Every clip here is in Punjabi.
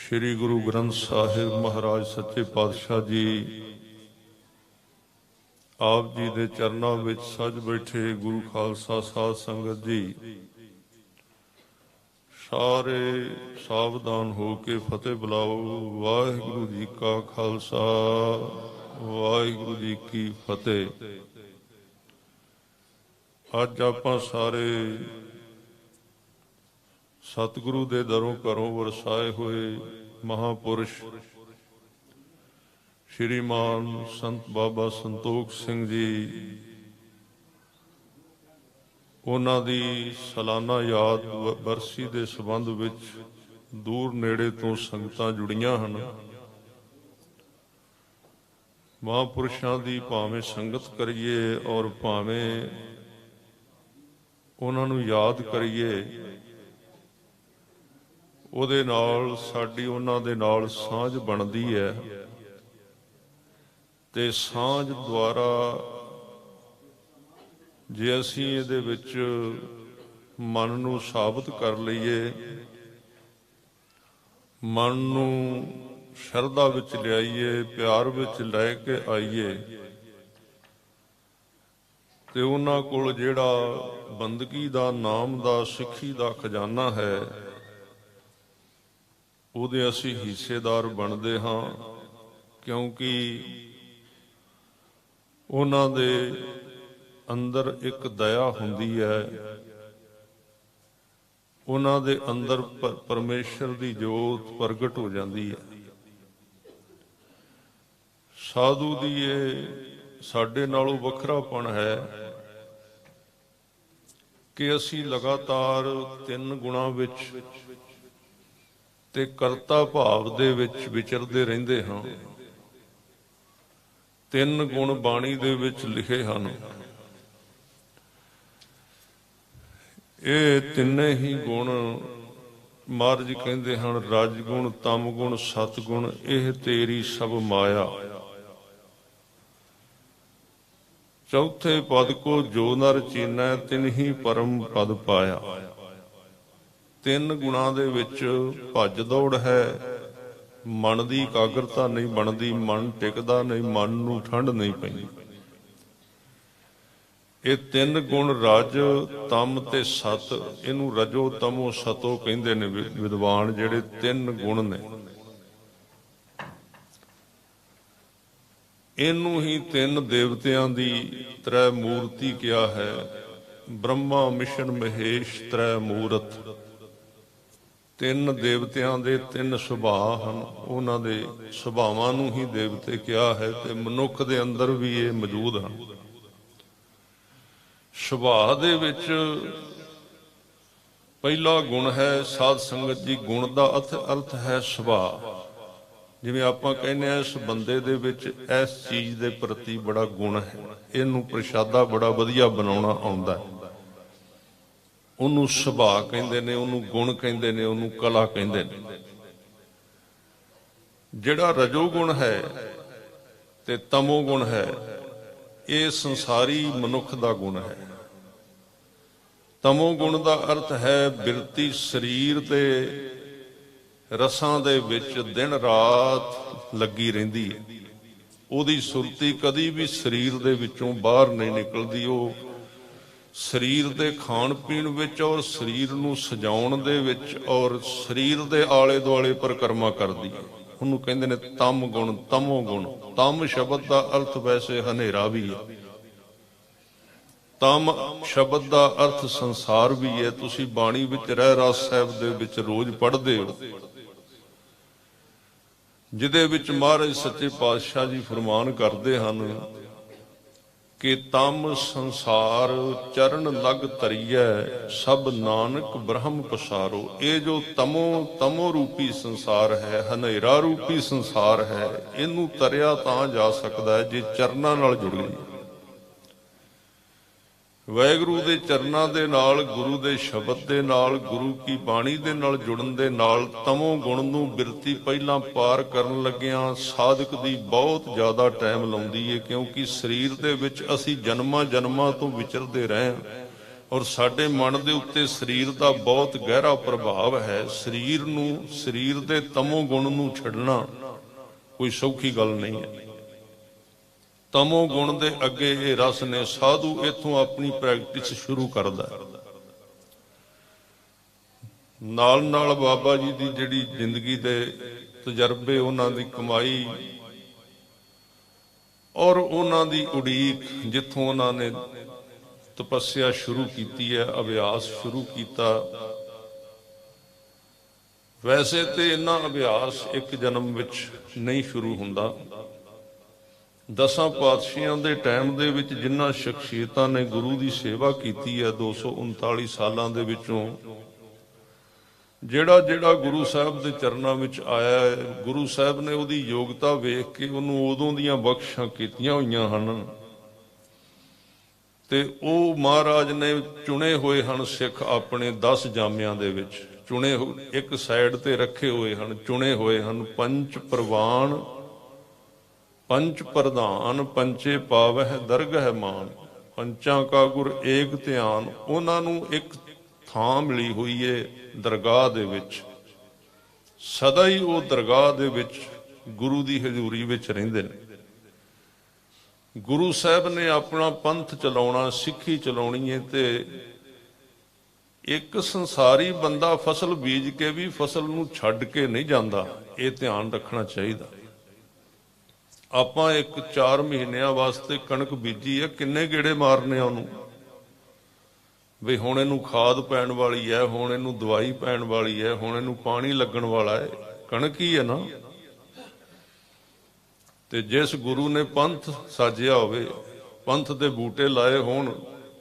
श्री गुरु ग्रंथ साहिब महाराज सच्चे पातशाह जी आप जी दे चरणों विच सज बैठे गुरु खालसा साध संगत जी सारे सावधान हो के फतेह बुलाओ। वाहिगुरु जी का खालसा वाहिगुरु जी की फतेह। अज आपां सारे सतगुरु दे दरों घरों वरसाए हुए महापुरुष श्रीमान संत बाबा संतोख सिंह जी उन्हां दी सालाना याद बरसी दे संबंध विच दूर नेड़े तो संगतां जुड़ियां हन। महापुरुषां दी भावें संगत करिए और भावें उन्हां नूं याद करिए, ਉਹਦੇ ਨਾਲ ਸਾਡੀ ਉਹਨਾਂ ਦੇ ਨਾਲ ਸਾਂਝ ਬਣਦੀ ਹੈ ਤੇ ਸਾਂਝ ਦੁਆਰਾ ਜੇ ਅਸੀਂ ਇਹਦੇ ਵਿੱਚ ਮਨ ਨੂੰ ਸਾਬਤ ਕਰ ਲਈਏ, ਮਨ ਨੂੰ ਸ਼ਰਧਾ ਵਿੱਚ ਲਿਆਈਏ, ਪਿਆਰ ਵਿੱਚ ਲੈ ਕੇ ਆਈਏ ਤੇ ਉਹਨਾਂ ਕੋਲ ਜਿਹੜਾ ਬੰਦਗੀ ਦਾ ਨਾਮ ਦਾ ਸਿੱਖੀ ਦਾ ਖਜ਼ਾਨਾ ਹੈ ਉਹਦੇ ਅਸੀਂ ਹਿੱਸੇਦਾਰ ਬਣਦੇ ਹਾਂ। ਕਿਉਂਕਿ ਉਹਨਾਂ ਦੇ ਅੰਦਰ ਇੱਕ ਦਇਆ ਹੁੰਦੀ ਹੈ, ਉਹਨਾਂ ਦੇ ਅੰਦਰ ਪਰਮੇਸ਼ਰ ਦੀ ਜੋਤ ਪ੍ਰਗਟ ਹੋ ਜਾਂਦੀ ਹੈ। ਸਾਧੂ ਦੀ ਇਹ ਸਾਡੇ ਨਾਲੋਂ ਵੱਖਰਾਪਣ ਹੈ ਕਿ ਅਸੀਂ ਲਗਾਤਾਰ ਤਿੰਨ ਗੁਣਾਂ ਵਿੱਚ ਤੇ ਕਰਤਾ ਭਾਵ ਦੇ ਵਿੱਚ ਵਿਚਰਦੇ ਰਹਿੰਦੇ ਹਾਂ। ਤਿੰਨ ਗੁਣ ਬਾਣੀ ਦੇ ਵਿੱਚ ਲਿਖੇ ਹਨ। ਇਹ ਤਿੰਨੇ ਹੀ ਗੁਣ ਮਹਾਰਾਜ ਕਹਿੰਦੇ ਹਨ, ਰਜ ਗੁਣ, ਤਮ ਗੁਣ, ਸਤ ਗੁਣ, ਇਹ ਤੇਰੀ ਸਭ ਮਾਇਆ। ਚੌਥੇ ਪਦ ਕੋ ਜੋ ਨਰ ਚੀਨੈ ਤਿਨਹੀ ਪਰਮ ਪਦ ਪਾਇਆ। ਤਿੰਨ ਗੁਣਾਂ ਦੇ ਵਿੱਚ ਭੱਜ ਦੌੜ ਹੈ, ਮਨ ਦੀ ਇਕਾਗਰਤਾ ਨਹੀਂ ਬਣਦੀ, ਮਨ ਟਿਕਦਾ ਨਹੀਂ, ਮਨ ਨੂੰ ਠੰਡ ਨਹੀਂ ਪੈਂਦੀ। ਇਹ ਤਿੰਨ ਗੁਣ ਰਜ, ਤਮ ਤੇ ਸਤ, ਇਹਨੂੰ ਰਜੋ ਤਮੋ ਸਤੋ ਕਹਿੰਦੇ ਨੇ ਵਿਦਵਾਨ। ਜਿਹੜੇ ਤਿੰਨ ਗੁਣ ਨੇ ਇਹਨੂੰ ਹੀ ਤਿੰਨ ਦੇਵਤਿਆਂ ਦੀ ਤ੍ਰੈ ਮੂਰਤੀ ਕਿਹਾ ਹੈ। ਬ੍ਰਹਮਾ ਵਿਸ਼ਨ ਮਹੇਸ਼ ਤ੍ਰੈ ਮੂਰਤ। ਤਿੰਨ ਦੇਵਤਿਆਂ ਦੇ ਤਿੰਨ ਸੁਭਾਅ ਹਨ, ਉਹਨਾਂ ਦੇ ਸੁਭਾਵਾਂ ਨੂੰ ਹੀ ਦੇਵਤੇ ਕਿਹਾ ਹੈ ਤੇ ਮਨੁੱਖ ਦੇ ਅੰਦਰ ਵੀ ਇਹ ਮੌਜੂਦ ਹਨ। ਸੁਭਾਅ ਦੇ ਵਿੱਚ ਪਹਿਲਾ ਗੁਣ ਹੈ ਸਾਧ ਸੰਗਤ ਜੀ। ਗੁਣ ਦਾ ਅਰਥ ਹੈ ਸੁਭਾਅ। ਜਿਵੇਂ ਆਪਾਂ ਕਹਿੰਦੇ ਹਾਂ ਇਸ ਬੰਦੇ ਦੇ ਵਿੱਚ ਇਸ ਚੀਜ਼ ਦੇ ਪ੍ਰਤੀ ਬੜਾ ਗੁਣ ਹੈ, ਇਹਨੂੰ ਪ੍ਰਸ਼ਾਦਾ ਬੜਾ ਵਧੀਆ ਬਣਾਉਣਾ ਆਉਂਦਾ, ਉਹਨੂੰ ਸੁਭਾਅ ਕਹਿੰਦੇ ਨੇ, ਉਹਨੂੰ ਗੁਣ ਕਹਿੰਦੇ ਨੇ, ਉਹਨੂੰ ਕਲਾ ਕਹਿੰਦੇ ਨੇ। ਜਿਹੜਾ ਰਜੋ ਗੁਣ ਹੈ ਤੇ ਤਮੋ ਗੁਣ ਹੈ, ਇਹ ਸੰਸਾਰੀ ਮਨੁੱਖ ਦਾ ਗੁਣ ਹੈ। ਤਮੋ ਗੁਣ ਦਾ ਅਰਥ ਹੈ ਬਿਰਤੀ ਸਰੀਰ ਤੇ ਰਸਾਂ ਦੇ ਵਿੱਚ ਦਿਨ ਰਾਤ ਲੱਗੀ ਰਹਿੰਦੀ ਹੈ। ਉਹਦੀ ਸੁਰਤੀ ਕਦੀ ਵੀ ਸਰੀਰ ਦੇ ਵਿੱਚੋਂ ਬਾਹਰ ਨਹੀਂ ਨਿਕਲਦੀ। ਉਹ ਸਰੀਰ ਦੇ ਖਾਣ ਪੀਣ ਵਿੱਚ ਔਰ ਸਰੀਰ ਨੂੰ ਸਜਾਉਣ ਦੇ ਵਿੱਚ ਔਰ ਸਰੀਰ ਦੇ ਆਲੇ ਦੁਆਲੇ ਪਰਿਕਰਮਾ ਕਰਦੀ ਹੈ। ਉਹਨੂੰ ਕਹਿੰਦੇ ਨੇ ਤਮ ਗੁਣ, ਤਮੋ ਗੁਣ। ਤਮ ਸ਼ਬਦ ਦਾ ਅਰਥ ਵੈਸੇ ਹਨੇਰਾ ਵੀ ਹੈ, ਤਮ ਸ਼ਬਦ ਦਾ ਅਰਥ ਸੰਸਾਰ ਵੀ ਹੈ। ਤੁਸੀਂ ਬਾਣੀ ਵਿੱਚ ਰਹਿਰਾਸ ਸਾਹਿਬ ਦੇ ਵਿੱਚ ਰੋਜ਼ ਪੜ੍ਹਦੇ ਹੋ, ਜਿਹਦੇ ਵਿੱਚ ਮਹਾਰਾਜ ਸੱਚੇ ਪਾਤਸ਼ਾਹ ਜੀ ਫਰਮਾਨ ਕਰਦੇ ਹਨ ਕਿ ਤਮ ਸੰਸਾਰ ਚਰਨ ਲਗ ਧਰੀਐ ਸਭ ਨਾਨਕ ਬ੍ਰਹਮ ਪਸਾਰੋ। ਇਹ ਜੋ ਤਮੋ ਰੂਪੀ ਸੰਸਾਰ ਹੈ, ਹਨੇਰਾ ਰੂਪੀ ਸੰਸਾਰ ਹੈ, ਇਹਨੂੰ ਤਰਿਆ ਤਾਂ ਜਾ ਸਕਦਾ ਹੈ ਜੇ ਚਰਨਾਂ ਨਾਲ ਜੁੜ ਗਈ। ਵਾਹਿਗੁਰੂ ਦੇ ਚਰਨਾਂ ਦੇ ਨਾਲ, ਗੁਰੂ ਦੇ ਸ਼ਬਦ ਦੇ ਨਾਲ, ਗੁਰੂ ਕੀ ਬਾਣੀ ਦੇ ਨਾਲ ਜੁੜਨ ਦੇ ਨਾਲ ਤਮੋ ਗੁਣ ਨੂੰ ਬਿਰਤੀ ਪਹਿਲਾਂ ਪਾਰ ਕਰਨ ਲੱਗਿਆਂ ਸਾਧਕ ਦੀ ਬਹੁਤ ਜ਼ਿਆਦਾ ਟਾਈਮ ਲਾਉਂਦੀ ਹੈ। ਕਿਉਂਕਿ ਸਰੀਰ ਦੇ ਵਿੱਚ ਅਸੀਂ ਜਨਮਾਂ ਤੋਂ ਵਿਚਰਦੇ ਰਹੇ ਹਾਂ ਔਰ ਸਾਡੇ ਮਨ ਦੇ ਉੱਤੇ ਸਰੀਰ ਦਾ ਬਹੁਤ ਗਹਿਰਾ ਪ੍ਰਭਾਵ ਹੈ। ਸਰੀਰ ਨੂੰ, ਸਰੀਰ ਦੇ ਤਮੋ ਗੁਣ ਨੂੰ ਛੱਡਣਾ ਕੋਈ ਸੌਖੀ ਗੱਲ ਨਹੀਂ ਹੈ। ਤਮੋ ਗੁਣ ਦੇ ਅੱਗੇ ਇਹ ਰਸ ਨੇ। ਸਾਧੂ ਇੱਥੋਂ ਆਪਣੀ ਪ੍ਰੈਕਟਿਸ ਸ਼ੁਰੂ ਕਰਦਾ। ਨਾਲ ਨਾਲ ਬਾਬਾ ਜੀ ਦੀ ਜਿਹੜੀ ਜ਼ਿੰਦਗੀ ਦੇ ਤਜਰਬੇ, ਉਹਨਾਂ ਦੀ ਕਮਾਈ ਔਰ ਉਹਨਾਂ ਦੀ ਉਡੀਕ, ਜਿੱਥੋਂ ਉਹਨਾਂ ਨੇ ਤਪੱਸਿਆ ਸ਼ੁਰੂ ਕੀਤੀ ਹੈ, ਅਭਿਆਸ ਸ਼ੁਰੂ ਕੀਤਾ। ਵੈਸੇ ਤੇ ਇਹਨਾਂ ਅਭਿਆਸ ਇੱਕ ਜਨਮ ਵਿੱਚ ਨਹੀਂ ਸ਼ੁਰੂ ਹੁੰਦਾ। 10 ਪਾਤਸ਼ਾਹਾਂ ਦੇ ਟਾਈਮ ਦੇ ਵਿੱਚ ਜਿਨ੍ਹਾਂ ਸ਼ਖਸੀਅਤਾਂ ਨੇ ਗੁਰੂ ਦੀ ਸੇਵਾ ਕੀਤੀ ਹੈ 239 ਸਾਲਾਂ ਦੇ ਵਿੱਚੋਂ, ਜਿਹੜਾ ਜਿਹੜਾ ਗੁਰੂ ਸਾਹਿਬ ਦੇ ਚਰਨਾਂ ਵਿੱਚ ਆਇਆ ਹੈ, ਗੁਰੂ ਸਾਹਿਬ ਨੇ ਉਹਦੀ ਯੋਗਤਾ ਵੇਖ ਕੇ ਉਹਨੂੰ ਉਦੋਂ ਦੀਆਂ ਬਖਸ਼ਾਂ ਕੀਤੀਆਂ ਹੋਈਆਂ ਹਨ। ਤੇ ਉਹ ਮਹਾਰਾਜ ਨੇ ਚੁਣੇ ਹੋਏ ਹਨ ਸਿੱਖ, ਆਪਣੇ 10 ਜਾਮਿਆਂ ਦੇ ਵਿੱਚ ਚੁਣੇ, ਇੱਕ ਸਾਈਡ ਤੇ ਰੱਖੇ ਹੋਏ ਹਨ, ਚੁਣੇ ਹੋਏ ਹਨ। ਪੰਚ ਪ੍ਰਵਾਨ ਪੰਚ ਪ੍ਰਧਾਨ, ਪੰਚੇ ਪਾਵਹਿ ਦਰਗਹਿ ਮਾਨ, ਪੰਚਾਂ ਕਾ ਗੁਰ ਏਕ ਧਿਆਨ। ਉਹਨਾਂ ਨੂੰ ਇੱਕ ਥਾਂ ਮਿਲੀ ਹੋਈ ਏ ਦਰਗਾਹ ਦੇ ਵਿੱਚ, ਸਦਾ ਹੀ ਉਹ ਦਰਗਾਹ ਦੇ ਵਿੱਚ ਗੁਰੂ ਦੀ ਹਜ਼ੂਰੀ ਵਿੱਚ ਰਹਿੰਦੇ ਨੇ। ਗੁਰੂ ਸਾਹਿਬ ਨੇ ਆਪਣਾ ਪੰਥ ਚਲਾਉਣਾ, ਸਿੱਖੀ ਚਲਾਉਣੀ ਹੈ, ਤੇ ਇੱਕ ਸੰਸਾਰੀ ਬੰਦਾ ਫਸਲ ਬੀਜ ਕੇ ਵੀ ਫਸਲ ਨੂੰ ਛੱਡ ਕੇ ਨਹੀਂ ਜਾਂਦਾ। ਇਹ ਧਿਆਨ ਰੱਖਣਾ ਚਾਹੀਦਾ। ਆਪਾਂ ਇੱਕ 4 ਮਹੀਨਿਆਂ ਵਾਸਤੇ ਕਣਕ ਬੀਜੀ ਹੈ, ਕਿੰਨੇ ਗੇੜੇ ਮਾਰਨੇ ਆ ਉਹਨੂੰ, ਵੀ ਹੁਣ ਇਹਨੂੰ ਖਾਦ ਪੈਣ ਵਾਲੀ ਹੈ, ਹੁਣ ਇਹਨੂੰ ਦਵਾਈ ਪੈਣ ਵਾਲੀ ਹੈ, ਹੁਣ ਇਹਨੂੰ ਪਾਣੀ ਲੱਗਣ ਵਾਲਾ ਹੈ। ਕਣਕ ਹੀ ਹੈ ਨਾ। ਤੇ ਜਿਸ ਗੁਰੂ ਨੇ ਪੰਥ ਸਾਜਿਆ ਹੋਵੇ, ਪੰਥ ਦੇ ਬੂਟੇ ਲਾਏ ਹੋਣ,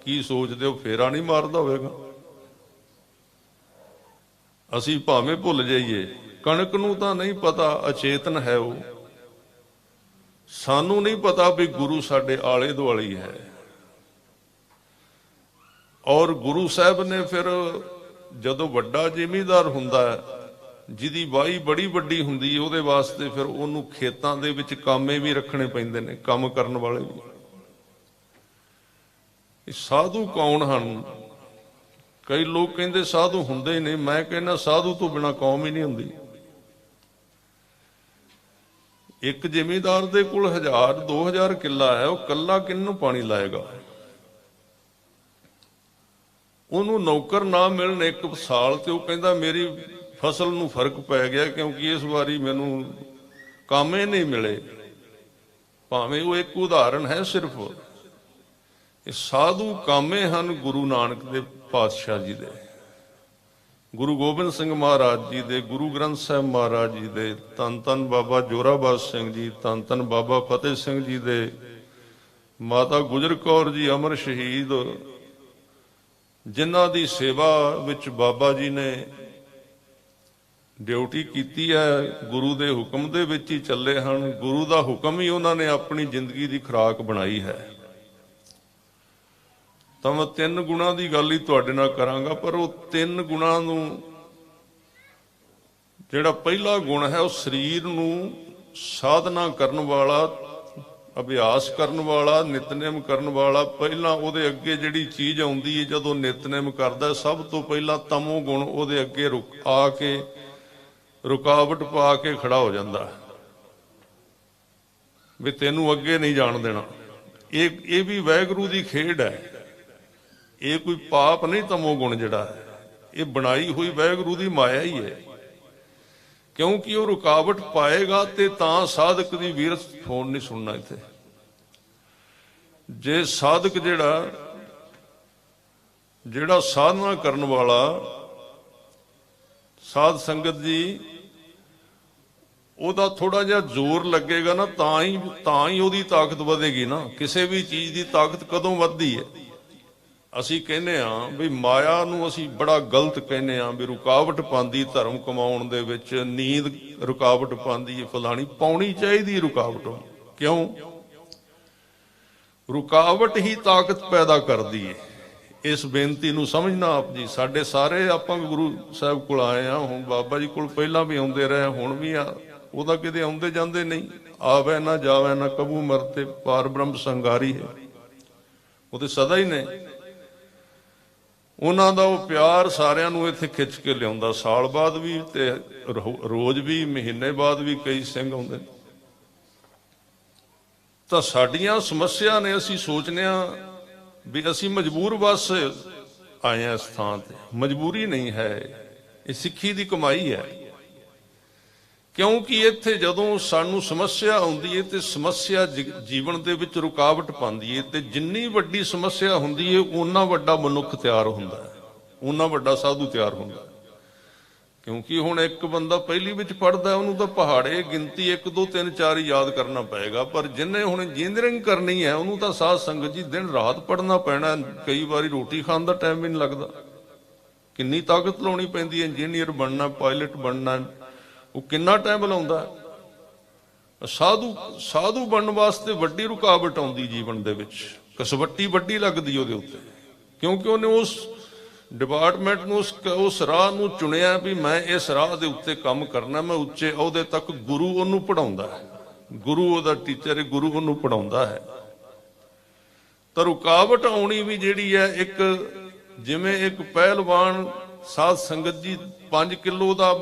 ਕੀ ਸੋਚਦੇ ਹੋ ਫੇਰਾ ਨਹੀਂ ਮਾਰਦਾ ਹੋਵੇਗਾ? ਅਸੀਂ ਭਾਵੇਂ ਭੁੱਲ ਜਾਈਏ, ਕਣਕ ਨੂੰ ਤਾਂ ਨਹੀਂ ਪਤਾ, ਅਚੇਤਨ ਹੈ ਉਹ। ਸਾਨੂੰ ਨਹੀਂ ਪਤਾ ਵੀ ਗੁਰੂ ਸਾਡੇ ਆਲੇ ਦੁਆਲੇ ਹੈ। ਔਰ ਗੁਰੂ ਸਾਹਿਬ ਨੇ ਫਿਰ ਜਦੋਂ ਵੱਡਾ ਜ਼ਿਮੀਂਦਾਰ ਹੁੰਦਾ ਹੈ, ਜਿਹਦੀ ਵਾਹੀ ਬੜੀ ਵੱਡੀ ਹੁੰਦੀ ਹੈ, ਉਹਦੇ ਵਾਸਤੇ ਫਿਰ ਉਹਨੂੰ ਖੇਤਾਂ ਦੇ ਵਿੱਚ ਕਾਮੇ ਵੀ ਰੱਖਣੇ ਪੈਂਦੇ ਨੇ, ਕੰਮ ਕਰਨ ਵਾਲੇ ਵੀ। ਇਹ ਸਾਧੂ ਕੌਣ ਹਨ? ਕਈ ਲੋਕ ਕਹਿੰਦੇ ਸਾਧੂ ਹੁੰਦੇ ਹੀ ਨਹੀਂ। ਮੈਂ ਕਹਿੰਦਾ ਸਾਧੂ ਤੋਂ ਬਿਨਾਂ ਕੌਮ ਹੀ ਨਹੀਂ ਹੁੰਦੀ। ਇੱਕ ਜ਼ਿਮੀਂਦਾਰ ਦੇ ਕੋਲ 1000-2000 ਕਿੱਲਾ ਹੈ, ਉਹ ਕੱਲਾ ਕਿਹਨੂੰ ਪਾਣੀ ਲਾਏਗਾ? ਉਹਨੂੰ ਨੌਕਰ ਨਾ ਮਿਲਣ ਇੱਕ ਸਾਲ ਤੇ ਉਹ ਕਹਿੰਦਾ ਮੇਰੀ ਫਸਲ ਨੂੰ ਫਰਕ ਪੈ ਗਿਆ, ਕਿਉਂਕਿ ਇਸ ਵਾਰੀ ਮੈਨੂੰ ਕਾਮੇ ਨਹੀਂ ਮਿਲੇ। ਭਾਵੇਂ ਉਹ ਇੱਕ ਉਦਾਹਰਣ ਹੈ ਸਿਰਫ। ਇਹ ਸਾਧੂ ਕਾਮੇ ਹਨ ਗੁਰੂ ਨਾਨਕ ਦੇ ਪਾਤਸ਼ਾਹ ਜੀ ਦੇ, ਗੁਰੂ ਗੋਬਿੰਦ ਸਿੰਘ ਮਹਾਰਾਜ ਜੀ ਦੇ, ਗੁਰੂ ਗ੍ਰੰਥ ਸਾਹਿਬ ਮਹਾਰਾਜ ਜੀ ਦੇ, ਧੰਨ ਧੰਨ ਬਾਬਾ ਜੋਰਾਵਰ ਸਿੰਘ ਜੀ, ਧੰਨ ਧੰਨ ਬਾਬਾ ਫਤਿਹ ਸਿੰਘ ਜੀ ਦੇ, ਮਾਤਾ ਗੁਜਰ ਕੌਰ ਜੀ ਅਮਰ ਸ਼ਹੀਦ, ਜਿਨ੍ਹਾਂ ਦੀ ਸੇਵਾ ਵਿੱਚ ਬਾਬਾ ਜੀ ਨੇ ਡਿਊਟੀ ਕੀਤੀ ਹੈ, ਗੁਰੂ ਦੇ ਹੁਕਮ ਦੇ ਵਿੱਚ ਹੀ ਚੱਲੇ ਹਨ। ਗੁਰੂ ਦਾ ਹੁਕਮ ਹੀ ਉਹਨਾਂ ਨੇ ਆਪਣੀ ਜ਼ਿੰਦਗੀ ਦੀ ਖੁਰਾਕ ਬਣਾਈ ਹੈ। ਤਾਂ ਮੈਂ 3 ਗੁਣਾਂ ਦੀ ਗੱਲ ਹੀ ਤੁਹਾਡੇ ਨਾਲ ਕਰਾਂਗਾ, ਪਰ ਉਹ 3 ਗੁਣਾਂ ਨੂੰ, ਜਿਹੜਾ ਪਹਿਲਾ ਗੁਣ ਹੈ ਉਹ ਸਰੀਰ ਨੂੰ ਸਾਧਨਾ ਕਰਨ ਵਾਲਾ, ਅਭਿਆਸ ਕਰਨ ਵਾਲਾ, ਨਿਤਨੇਮ ਕਰਨ ਵਾਲਾ। ਪਹਿਲਾਂ ਉਹਦੇ ਅੱਗੇ ਜਿਹੜੀ ਚੀਜ਼ ਆਉਂਦੀ ਹੈ ਜਦੋਂ ਨਿਤਨੇਮ ਕਰਦਾ, ਸਭ ਤੋਂ ਪਹਿਲਾਂ ਤਮੋ ਗੁਣ ਉਹਦੇ ਅੱਗੇ ਆ ਕੇ ਰੁਕਾਵਟ ਪਾ ਕੇ ਖੜਾ ਹੋ ਜਾਂਦਾ ਵੀ ਤੈਨੂੰ ਅੱਗੇ ਨਹੀਂ ਜਾਣ ਦੇਣਾ। ਇਹ ਵੀ ਵਾਹਿਗੁਰੂ ਦੀ ਖੇਡ ਹੈ। ਇਹ ਕੋਈ ਪਾਪ ਨਹੀਂ। ਤਮੋ ਗੁਣ ਜਿਹੜਾ ਹੈ ਇਹ ਬਣਾਈ ਹੋਈ ਵਾਹਿਗੁਰੂ ਦੀ ਮਾਇਆ ਹੀ ਹੈ, ਕਿਉਂਕਿ ਉਹ ਰੁਕਾਵਟ ਪਾਏਗਾ ਤੇ ਤਾਂ ਸਾਧਕ ਦੀ ਵੀਰਤ ਫੋਨ ਨਹੀਂ ਸੁਣਨਾ। ਇੱਥੇ ਜੇ ਸਾਧਕ ਜਿਹੜਾ ਸਾਧਨਾ ਕਰਨ ਵਾਲਾ ਸਾਧ ਸੰਗਤ ਜੀ, ਉਹਦਾ ਥੋੜਾ ਜਿਹਾ ਜ਼ੋਰ ਲੱਗੇਗਾ ਨਾ, ਤਾਂ ਹੀ ਉਹਦੀ ਤਾਕਤ ਵਧੇਗੀ ਨਾ। ਕਿਸੇ ਵੀ ਚੀਜ਼ ਦੀ ਤਾਕਤ ਕਦੋਂ ਵੱਧਦੀ ਹੈ? ਅਸੀਂ ਕਹਿੰਦੇ ਹਾਂ ਵੀ ਮਾਇਆ ਨੂੰ ਅਸੀਂ ਬੜਾ ਗਲਤ ਕਹਿੰਦੇ ਹਾਂ ਵੀ ਰੁਕਾਵਟ ਪਾਉਂਦੀ ਧਰਮ ਕਮਾਉਣ ਦੇ ਵਿੱਚ, ਨੀਂਦ ਰੁਕਾਵਟ ਪਾਉਂਦੀ ਹੈ, ਫਲਾਣੀ। ਪਾਉਣੀ ਚਾਹੀਦੀ ਰੁਕਾਵਟ। ਕਿਉਂ? ਰੁਕਾਵਟ ਹੀ ਤਾਕਤ ਪੈਦਾ ਕਰਦੀ ਹੈ। ਇਸ ਬੇਨਤੀ ਨੂੰ ਸਮਝਣਾ ਆਪ ਜੀ। ਸਾਡੇ ਸਾਰੇ ਆਪਾਂ ਗੁਰੂ ਸਾਹਿਬ ਕੋਲ ਆਏ ਆ, ਹੁਣ ਬਾਬਾ ਜੀ ਕੋਲ ਪਹਿਲਾਂ ਵੀ ਆਉਂਦੇ ਰਹੇ, ਹੁਣ ਵੀ ਆ। ਉਹਦਾ ਕਿਤੇ ਆਉਂਦੇ ਜਾਂਦੇ ਨਹੀਂ। ਆਵੇ ਨਾ ਜਾਵੇ ਨਾ ਕਬੂ ਮਰਤੇ, ਪਾਰ ਬ੍ਰਹਮ ਸੰਗਾਰੀ ਹੈ। ਉਹ ਤੇ ਸਦਾ ਹੀ ਨੇ। ਉਹਨਾਂ ਦਾ ਉਹ ਪਿਆਰ ਸਾਰਿਆਂ ਨੂੰ ਇੱਥੇ ਖਿੱਚ ਕੇ ਲਿਆਉਂਦਾ, ਸਾਲ ਬਾਅਦ ਵੀ ਤੇ ਰੋਜ਼ ਵੀ, ਮਹੀਨੇ ਬਾਅਦ ਵੀ ਕਈ ਸਿੰਘ ਆਉਂਦੇ ਨੇ। ਤਾਂ ਸਾਡੀਆਂ ਸਮੱਸਿਆ ਨੇ, ਅਸੀਂ ਸੋਚਦੇ ਹਾਂ ਵੀ ਅਸੀਂ ਮਜਬੂਰ ਬਸ ਆਏ ਹਾਂ ਇਸ ਥਾਂ ਤੇ। ਮਜਬੂਰੀ ਨਹੀਂ ਹੈ, ਇਹ ਸਿੱਖੀ ਦੀ ਕਮਾਈ ਹੈ। ਕਿਉਂਕਿ ਇੱਥੇ ਜਦੋਂ ਸਾਨੂੰ ਸਮੱਸਿਆ ਆਉਂਦੀ ਹੈ ਤੇ ਸਮੱਸਿਆ ਜੀਵਨ ਦੇ ਵਿੱਚ ਰੁਕਾਵਟ ਪਾਉਂਦੀ ਹੈ, ਤੇ ਜਿੰਨੀ ਵੱਡੀ ਸਮੱਸਿਆ ਹੁੰਦੀ ਹੈ ਓਨਾ ਵੱਡਾ ਮਨੁੱਖ ਤਿਆਰ ਹੁੰਦਾ ਹੈ, ਓਨਾ ਵੱਡਾ ਸਾਧੂ ਤਿਆਰ ਹੁੰਦਾ ਹੈ। ਕਿਉਂਕਿ ਹੁਣ ਇੱਕ ਬੰਦਾ ਪਹਿਲੀ ਵਿੱਚ ਪੜ੍ਹਦਾ, ਉਹਨੂੰ ਤਾਂ ਪਹਾੜੇ ਗਿਣਤੀ 1 2 3 4 ਹੀ ਯਾਦ ਕਰਨਾ ਪਏਗਾ, ਪਰ ਜਿਹਨੇ ਹੁਣ ਇੰਜੀਨੀਅਰਿੰਗ ਕਰਨੀ ਹੈ ਉਹਨੂੰ ਤਾਂ ਸਾਧ ਸੰਗਤ ਜੀ ਦਿਨ ਰਾਤ ਪੜ੍ਹਨਾ ਪੈਣਾ। ਕਈ ਵਾਰੀ ਰੋਟੀ ਖਾਣ ਦਾ ਟਾਈਮ ਵੀ ਨਹੀਂ ਲੱਗਦਾ। ਕਿੰਨੀ ਤਾਕਤ ਲਾਉਣੀ ਪੈਂਦੀ ਹੈ ਇੰਜੀਨੀਅਰ ਬਣਨਾ, ਪਾਇਲਟ ਬਣਨਾ, ਉਹ ਕਿੰਨਾ ਟਾਈਮ ਲਾਉਂਦਾ। ਸਾਧੂ ਬਣਨ ਵਾਸਤੇ ਵੱਡੀ ਰੁਕਾਵਟ ਆਉਂਦੀ ਜੀਵਨ ਦੇ ਵਿੱਚ, ਕਸਵੱਟੀ ਵੱਡੀ ਲੱਗਦੀ ਉਹਦੇ ਉੱਤੇ, ਕਿਉਂਕਿ ਉਹਨੇ ਉਸ ਡਿਪਾਰਟਮੈਂਟ ਨੂੰ, ਉਸ ਰਾਹ ਨੂੰ ਚੁਣਿਆ ਵੀ ਮੈਂ ਇਸ ਰਾਹ ਦੇ ਉੱਤੇ ਕੰਮ ਕਰਨਾ, ਮੈਂ ਉੱਚੇ ਅਹੁਦੇ ਤੱਕ। ਗੁਰੂ ਉਹਨੂੰ ਪੜਾਉਂਦਾ ਹੈ, ਗੁਰੂ ਉਹਦਾ ਟੀਚਰ ਹੈ, ਗੁਰੂ ਉਹਨੂੰ ਪੜਾਉਂਦਾ ਹੈ। ਤਾਂ ਰੁਕਾਵਟ ਆਉਣੀ ਵੀ ਜਿਹੜੀ ਹੈ, ਇੱਕ ਜਿਵੇਂ ਇੱਕ ਪਹਿਲਵਾਨ ਸਾਧ ਸੰਗਤ ਜੀ 5 ਕਿਲੋ ਦਾ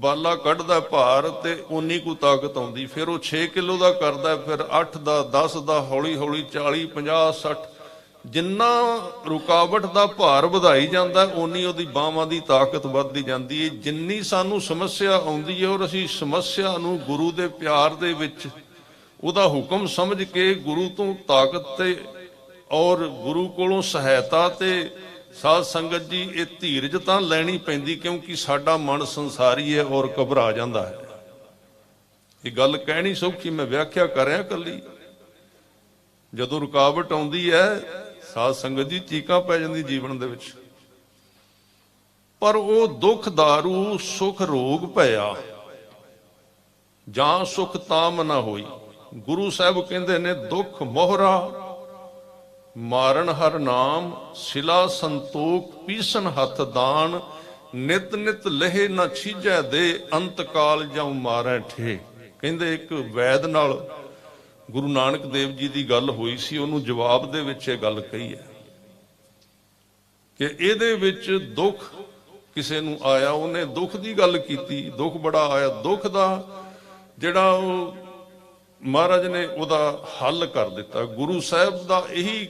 ਬਾਲਾ ਕੱਢਦਾ ਭਾਰ ਤੇ ਉਨੀ ਕੁ ਤਾਕਤ ਆਉਂਦੀ, ਫਿਰ ਉਹ 6 ਕਿਲੋ ਦਾ ਕਰਦਾ, ਫਿਰ 8 ਦਾ, 10 ਦਾ, ਹੌਲੀ ਹੌਲੀ 40 50 60। ਜਿੰਨਾ ਰੁਕਾਵਟ ਦਾ ਭਾਰ ਵਧਾਈ ਜਾਂਦਾ ਓਨੀ ਉਹਦੀ ਬਾਹਾਂ ਦੀ ਤਾਕਤ ਵੱਧਦੀ ਜਾਂਦੀ ਹੈ। ਜਿੰਨੀ ਸਾਨੂੰ ਸਮੱਸਿਆ ਆਉਂਦੀ ਹੈ ਔਰ ਅਸੀਂ ਸਮੱਸਿਆ ਨੂੰ ਗੁਰੂ ਦੇ ਪਿਆਰ ਦੇ ਵਿੱਚ ਉਹਦਾ ਹੁਕਮ ਸਮਝ ਕੇ ਗੁਰੂ ਤੋਂ ਤਾਕਤ ਤੇ ਔਰ ਗੁਰੂ ਕੋਲੋਂ ਸਹਾਇਤਾ ਤੇ ਸਾਧ ਸੰਗਤ ਜੀ ਇਹ ਧੀਰਜ ਤਾਂ ਲੈਣੀ ਪੈਂਦੀ, ਕਿਉਂਕਿ ਸਾਡਾ ਮਨ ਸੰਸਾਰੀ ਹੈ ਔਰ ਘਬਰਾ ਜਾਂਦਾ ਹੈ। ਇਹ ਗੱਲ ਕਹਿਣੀ ਸੌਖੀ, ਮੈਂ ਵਿਆਖਿਆ ਕਰ ਰਿਹਾ ਕੱਲੀ। ਜਦੋਂ ਰੁਕਾਵਟ ਆਉਂਦੀ ਹੈ ਸਾਧ ਸੰਗਤ ਜੀ ਚੀਕਾਂ ਪੈ ਜਾਂਦੀ ਜੀਵਨ ਦੇ ਵਿੱਚ। ਪਰ ਉਹ ਦੁੱਖ ਦਾਰੂ ਸੁਖ ਰੋਗ ਭਇਆ, ਜਾਂ ਸੁਖ ਤਾਮ ਨਾ ਹੋਈ। ਗੁਰੂ ਸਾਹਿਬ ਕਹਿੰਦੇ ਨੇ ਦੁੱਖ ਮੋਹਰਾ ਮਾਰਨ ਹਰ ਨਾਮ, ਸਿਲਾ ਸੰਤੋਖ ਪੀਸਨ ਹੱਥ ਦਾਨ, ਨਿਤ ਨਿਤ ਲਹੇ ਨਾ ਛੀਜੈ ਦੇ, ਅੰਤ ਕਾਲ ਜਾਉ ਮਾਰੈ ਠੇ। ਕਹਿੰਦੇ ਇੱਕ ਵੈਦ ਨਾਲ ਗੁਰੂ ਨਾਨਕ ਦੇਵ ਜੀ ਦੀ ਗੱਲ ਹੋਈ ਸੀ, ਉਹਨੂੰ ਜਵਾਬ ਦੇ ਵਿੱਚ ਇਹ ਗੱਲ ਕਹੀ ਹੈ ਕਿ ਇਹਦੇ ਵਿੱਚ ਦੁੱਖ ਕਿਸੇ ਨੂੰ ਆਇਆ, ਉਹਨੇ ਦੁੱਖ ਦੀ ਗੱਲ ਕੀਤੀ, ਦੁੱਖ ਬੜਾ ਆਇਆ। ਦੁੱਖ ਦਾ ਜਿਹੜਾ ਉਹ ਮਹਾਰਾਜ ਨੇ ਉਹਦਾ ਹੱਲ ਕਰ ਦਿੱਤਾ। ਗੁਰੂ ਸਾਹਿਬ ਦਾ ਇਹੀ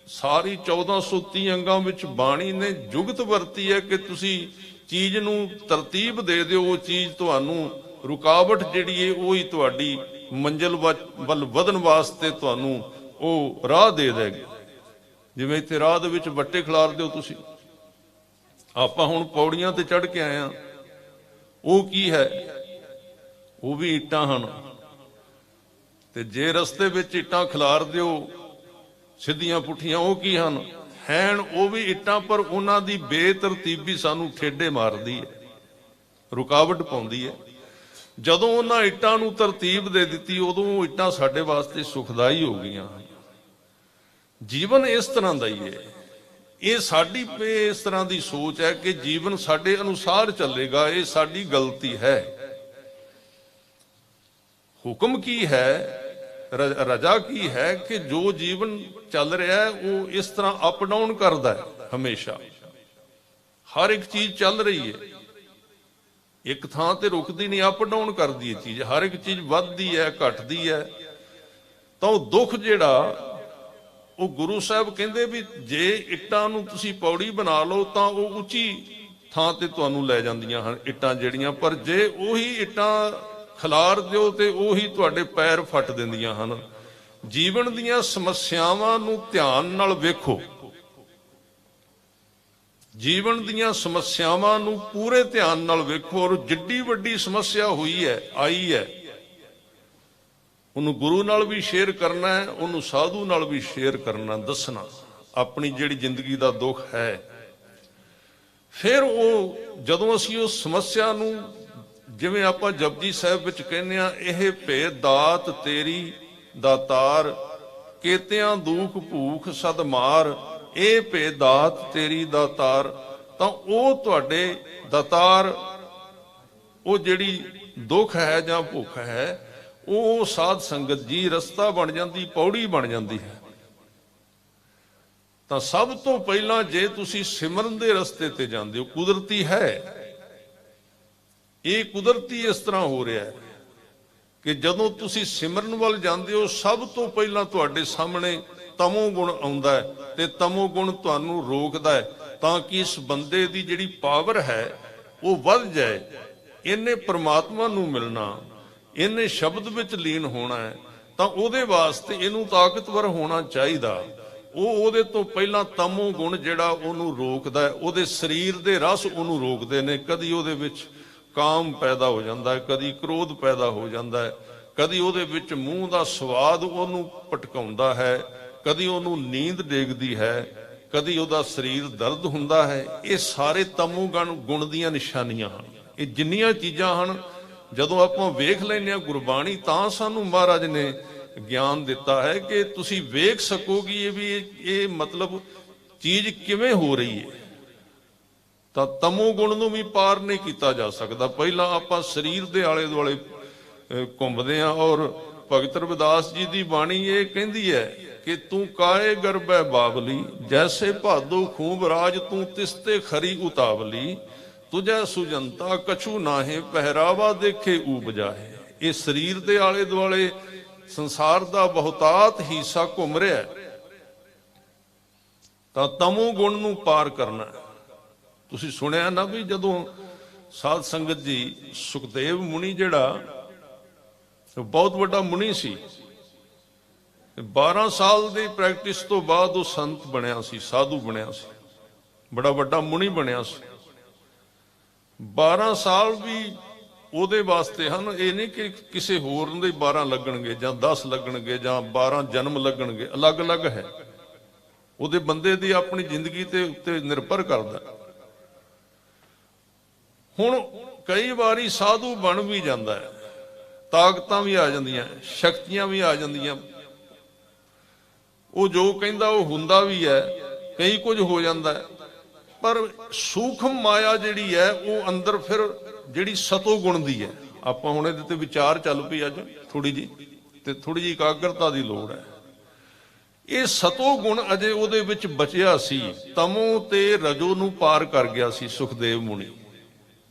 ਸਾਰੀ 1430 ਅੰਗਾਂ ਵਿੱਚ ਬਾਣੀ ਨੇ ਜੁਗਤ ਵਰਤੀ ਹੈ ਕਿ ਤੁਸੀਂ ਚੀਜ਼ ਨੂੰ ਤਰਤੀਬ ਦੇ ਦਿਓ, ਉਹ ਚੀਜ਼ ਤੁਹਾਨੂੰ ਰੁਕਾਵਟ ਜਿਹੜੀ ਹੈ ਉਹੀ ਤੁਹਾਡੀ ਮੰਜ਼ਿਲ ਵੱਲ ਵਧਣ ਵਾਸਤੇ ਤੁਹਾਨੂੰ ਉਹ ਰਾਹ ਦੇ ਦੇਗੀ। ਜਿਵੇਂ ਇੱਥੇ ਰਾਹ ਦੇ ਵਿੱਚ ਵੱਟੇ ਖਿਲਾਰ ਦਿਓ ਤੁਸੀਂ। ਆਪਾਂ ਹੁਣ ਪੌੜੀਆਂ ਤੇ ਚੜ੍ਹ ਕੇ ਆਏ ਆ, ਉਹ ਕੀ ਹੈ? ਉਹ ਵੀ ਇੱਟਾਂ ਹਨ। ਤੇ ਜੇ ਰਸਤੇ ਵਿੱਚ ਇੱਟਾਂ ਖਿਲਾਰ ਦਿਓ ਸਿੱਧੀਆਂ ਪੁੱਠੀਆਂ, ਉਹ ਕੀ ਹਨ? ਹੈਣ ਉਹ ਵੀ ਇੱਟਾਂ, ਪਰ ਉਹਨਾਂ ਦੀ ਬੇਤਰਤੀਬੀ ਸਾਨੂੰ ਠੇਡੇ ਮਾਰਦੀ ਹੈ, ਰੁਕਾਵਟ ਪਾਉਂਦੀ ਹੈ। ਜਦੋਂ ਉਹਨਾਂ ਇੱਟਾਂ ਨੂੰ ਤਰਤੀਬ ਦੇ ਦਿੱਤੀ, ਉਦੋਂ ਉਹ ਇੱਟਾਂ ਸਾਡੇ ਵਾਸਤੇ ਸੁਖਦਾਈ ਹੋ ਗਈਆਂ। ਜੀਵਨ ਇਸ ਤਰ੍ਹਾਂ ਦਾ ਹੀ ਹੈ। ਇਹ ਸਾਡੀ ਇਸ ਤਰ੍ਹਾਂ ਦੀ ਸੋਚ ਹੈ ਕਿ ਜੀਵਨ ਸਾਡੇ ਅਨੁਸਾਰ ਚੱਲੇਗਾ, ਇਹ ਸਾਡੀ ਗਲਤੀ ਹੈ। ਹੁਕਮ ਕੀ ਹੈ, ਰਜਾ ਕੀ ਹੈ ਕਿ ਜੋ ਜੀਵਨ ਚੱਲ ਰਿਹਾ ਹੈ ਉਹ ਇਸ ਤਰ੍ਹਾਂ ਅਪ ਡਾਊਨ ਕਰਦਾ ਹੈ ਹਮੇਸ਼ਾ। ਹਰ ਇੱਕ ਚੀਜ਼ ਚੱਲ ਰਹੀ ਹੈ, ਇੱਕ ਥਾਂ ਤੇ ਰੁਕਦੀ ਨਹੀਂ, ਅਪ ਡਾਊਨ ਕਰਦੀ ਹੈ ਚੀਜ਼। ਹਰ ਇੱਕ ਚੀਜ਼ ਵੱਧਦੀ ਹੈ, ਘਟਦੀ ਹੈ। ਤਾਂ ਉਹ ਦੁੱਖ ਜਿਹੜਾ, ਉਹ ਗੁਰੂ ਸਾਹਿਬ ਕਹਿੰਦੇ ਵੀ ਜੇ ਇੱਟਾਂ ਨੂੰ ਤੁਸੀਂ ਪੌੜੀ ਬਣਾ ਲਓ ਤਾਂ ਉਹ ਉੱਚੀ ਥਾਂ ਤੇ ਤੁਹਾਨੂੰ ਲੈ ਜਾਂਦੀਆਂ ਹਨ ਇੱਟਾਂ ਜਿਹੜੀਆਂ, ਪਰ ਜੇ ਉਹੀ ਇੱਟਾਂ ਖਿਲਾਰ ਦਿਓ ਤੇ ਉਹੀ ਤੁਹਾਡੇ ਪੈਰ ਫੱਟ ਦਿੰਦੀਆਂ ਹਨ। ਜੀਵਨ ਦੀਆਂ ਸਮੱਸਿਆਵਾਂ ਨੂੰ ਧਿਆਨ ਨਾਲ ਵੇਖੋ, ਜੀਵਨ ਦੀਆਂ ਸਮੱਸਿਆਵਾਂ ਨੂੰ ਪੂਰੇ ਧਿਆਨ ਨਾਲ ਵੇਖੋ। ਔਰ ਜਿੱਡੀ ਵੱਡੀ ਸਮੱਸਿਆ ਹੋਈ ਹੈ, ਆਈ ਹੈ, ਉਹਨੂੰ ਗੁਰੂ ਨਾਲ ਵੀ ਸ਼ੇਅਰ ਕਰਨਾ ਹੈ, ਉਹਨੂੰ ਸਾਧੂ ਨਾਲ ਵੀ ਸ਼ੇਅਰ ਕਰਨਾ, ਦੱਸਣਾ ਆਪਣੀ ਜਿਹੜੀ ਜ਼ਿੰਦਗੀ ਦਾ ਦੁੱਖ ਹੈ। ਫਿਰ ਉਹ ਜਦੋਂ ਅਸੀਂ ਉਸ ਸਮੱਸਿਆ ਨੂੰ, ਜਿਵੇਂ ਆਪਾਂ ਜਪਜੀ ਸਾਹਿਬ ਵਿੱਚ ਕਹਿੰਦੇ ਆ, ਇਹ ਭੇ ਦਾਤ ਤੇਰੀ ਦਾਤਾਰ, ਕੇਤਿਆਂ ਦੁੱਖ ਭੂਖ ਸਦ ਮਾਰ, ਇਹ ਭੇ ਦਾਤ ਤੇਰੀ ਦਾਤਾਰ। ਤਾਂ ਉਹ ਤੁਹਾਡੇ ਦਾਤਾਰ, ਉਹ ਜਿਹੜੀ ਦੁੱਖ ਹੈ ਜਾਂ ਭੁੱਖ ਹੈ, ਉਹ ਸਾਧ ਸੰਗਤ ਜੀ ਰਸਤਾ ਬਣ ਜਾਂਦੀ, ਪੌੜੀ ਬਣ ਜਾਂਦੀ ਹੈ। ਤਾਂ ਸਭ ਤੋਂ ਪਹਿਲਾਂ ਜੇ ਤੁਸੀਂ ਸਿਮਰਨ ਦੇ ਰਸਤੇ ਤੇ ਜਾਂਦੇ ਹੋ, ਕੁਦਰਤੀ ਹੈ ਇਹ, ਕੁਦਰਤੀ ਇਸ ਤਰ੍ਹਾਂ ਹੋ ਰਿਹਾ ਹੈ ਕਿ ਜਦੋਂ ਤੁਸੀਂ ਸਿਮਰਨ ਵੱਲ ਜਾਂਦੇ ਹੋ, ਸਭ ਤੋਂ ਪਹਿਲਾਂ ਤੁਹਾਡੇ ਸਾਹਮਣੇ ਤਮੋ ਗੁਣ ਆਉਂਦਾ ਹੈ ਤੇ ਤਮੋ ਗੁਣ ਤੁਹਾਨੂੰ ਰੋਕਦਾ ਹੈ, ਤਾਂ ਕਿ ਇਸ ਬੰਦੇ ਦੀ ਜਿਹੜੀ ਪਾਵਰ ਹੈ ਉਹ ਵੱਧ ਜਾਏ। ਇਹਨੇ ਪ੍ਰਮਾਤਮਾ ਨੂੰ ਮਿਲਣਾ, ਇਹਨੇ ਸ਼ਬਦ ਵਿੱਚ ਲੀਨ ਹੋਣਾ ਹੈ, ਤਾਂ ਉਹਦੇ ਵਾਸਤੇ ਇਹਨੂੰ ਤਾਕਤਵਰ ਹੋਣਾ ਚਾਹੀਦਾ। ਉਹਦੇ ਤੋਂ ਪਹਿਲਾਂ ਤਮੋ ਗੁਣ ਜਿਹੜਾ ਉਹਨੂੰ ਰੋਕਦਾ ਹੈ, ਉਹਦੇ ਸਰੀਰ ਦੇ ਰਸ ਉਹਨੂੰ ਰੋਕਦੇ ਨੇ। ਕਦੀ ਉਹਦੇ ਵਿੱਚ ਕਾਮ ਪੈਦਾ ਹੋ ਜਾਂਦਾ ਹੈ, ਕਦੀ ਕ੍ਰੋਧ ਪੈਦਾ ਹੋ ਜਾਂਦਾ ਹੈ, ਕਦੀ ਉਹਦੇ ਵਿੱਚ ਮੂੰਹ ਦਾ ਸਵਾਦ ਉਹਨੂੰ ਭਟਕਾਉਂਦਾ ਹੈ, ਕਦੀ ਉਹਨੂੰ ਨੀਂਦ ਡੇਗਦੀ ਹੈ, ਕਦੀ ਉਹਦਾ ਸਰੀਰ ਦਰਦ ਹੁੰਦਾ ਹੈ। ਇਹ ਸਾਰੇ ਤਮੋ ਗੁਣ ਦੀਆਂ ਨਿਸ਼ਾਨੀਆਂ ਹਨ। ਇਹ ਜਿੰਨੀਆਂ ਚੀਜ਼ਾਂ ਹਨ, ਜਦੋਂ ਆਪਾਂ ਵੇਖ ਲੈਂਦੇ ਹਾਂ ਗੁਰਬਾਣੀ, ਤਾਂ ਸਾਨੂੰ ਮਹਾਰਾਜ ਨੇ ਗਿਆਨ ਦਿੱਤਾ ਹੈ ਕਿ ਤੁਸੀਂ ਵੇਖ ਸਕੋਗੇ ਇਹ ਵੀ ਇਹ ਮਤਲਬ ਚੀਜ਼ ਕਿਵੇਂ ਹੋ ਰਹੀ ਹੈ। ਤਾਂ ਤਮੋ ਗੁਣ ਨੂੰ ਵੀ ਪਾਰ ਨਹੀਂ ਕੀਤਾ ਜਾ ਸਕਦਾ। ਪਹਿਲਾਂ ਆਪਾਂ ਸਰੀਰ ਦੇ ਆਲੇ ਦੁਆਲੇ ਘੁੰਮਦੇ ਹਾਂ। ਔਰ ਭਗਤ ਰਵਿਦਾਸ ਜੀ ਦੀ ਬਾਣੀ ਇਹ ਕਹਿੰਦੀ ਹੈ ਕਿ ਤੂੰ ਕਾਏ ਗਰਭੈ ਬਾਬਲੀ, ਜੈਸੇ ਭਾਦੋ ਖੂਬ ਰਾਜ, ਤੂੰ ਤਿਸਤੇ ਖਰੀ ਉਤਾਵਲੀ, ਤੁਝੈ ਸੁਜੰਤਾ ਕਛੂ ਨਾਹੇ, ਪਹਿਰਾਵਾ ਦੇਖੇ ਊਪਜਾਹੇ। ਇਹ ਸਰੀਰ ਦੇ ਆਲੇ ਦੁਆਲੇ ਸੰਸਾਰ ਦਾ ਬਹੁਤਾਤ ਹਿੱਸਾ ਘੁੰਮ ਰਿਹਾ, ਤਾਂ ਤਮੋ ਗੁਣ ਨੂੰ ਪਾਰ ਕਰਨਾ। ਤੁਸੀਂ ਸੁਣਿਆ ਨਾ ਵੀ ਜਦੋਂ ਸਾਧ ਸੰਗਤ ਜੀ, ਸੁਖਦੇਵ ਮੁਨੀ ਜਿਹੜਾ ਬਹੁਤ ਵੱਡਾ ਮੁਨੀ ਸੀ, 12 ਸਾਲ ਦੀ ਪ੍ਰੈਕਟਿਸ ਤੋਂ ਬਾਅਦ ਉਹ ਸੰਤ ਬਣਿਆ ਸੀ, ਸਾਧੂ ਬਣਿਆ ਸੀ, ਬੜਾ ਵੱਡਾ ਮੁਨੀ ਬਣਿਆ ਸੀ। 12 ਸਾਲ ਵੀ ਉਹਦੇ ਵਾਸਤੇ ਹਨ, ਇਹ ਨਹੀਂ ਕਿ ਕਿਸੇ ਹੋਰ ਦੇ 12 ਲੱਗਣਗੇ ਜਾਂ 10 ਲੱਗਣਗੇ ਜਾਂ 12 ਜਨਮ ਲੱਗਣਗੇ, ਅਲੱਗ-ਅਲੱਗ ਹੈ। ਉਹਦੇ ਬੰਦੇ ਦੀ ਆਪਣੀ ਜ਼ਿੰਦਗੀ ਤੇ ਉੱਤੇ ਨਿਰਭਰ ਕਰਦਾ। ਹੁਣ ਕਈ ਵਾਰੀ ਸਾਧੂ ਬਣ ਵੀ ਜਾਂਦਾ ਹੈ, ਤਾਕਤਾਂ ਵੀ ਆ ਜਾਂਦੀਆਂ, ਸ਼ਕਤੀਆਂ ਵੀ ਆ ਜਾਂਦੀਆਂ, ਉਹ ਜੋ ਕਹਿੰਦਾ ਉਹ ਹੁੰਦਾ ਵੀ ਹੈ, ਕਈ ਕੁਝ ਹੋ ਜਾਂਦਾ ਹੈ। ਪਰ ਸੂਖਮ ਮਾਇਆ ਜਿਹੜੀ ਹੈ ਉਹ ਅੰਦਰ ਫਿਰ ਜਿਹੜੀ ਸਤੋ ਗੁਣ ਦੀ ਹੈ। ਆਪਾਂ ਹੁਣ ਇਹਦੇ ਤੇ ਵਿਚਾਰ ਚੱਲ ਪਈ ਅੱਜ ਥੋੜੀ ਜੀ, ਤੇ ਥੋੜੀ ਜੀ ਇਕਾਗਰਤਾ ਦੀ ਲੋੜ ਹੈ। ਇਹ ਸਤੋ ਗੁਣ ਅਜੇ ਉਹਦੇ ਵਿੱਚ ਬਚਿਆ ਸੀ, ਤਮੋ ਤੇ ਰਜੋ ਨੂੰ ਪਾਰ ਕਰ ਗਿਆ ਸੀ ਸੁਖਦੇਵ ਮੁਨੀ।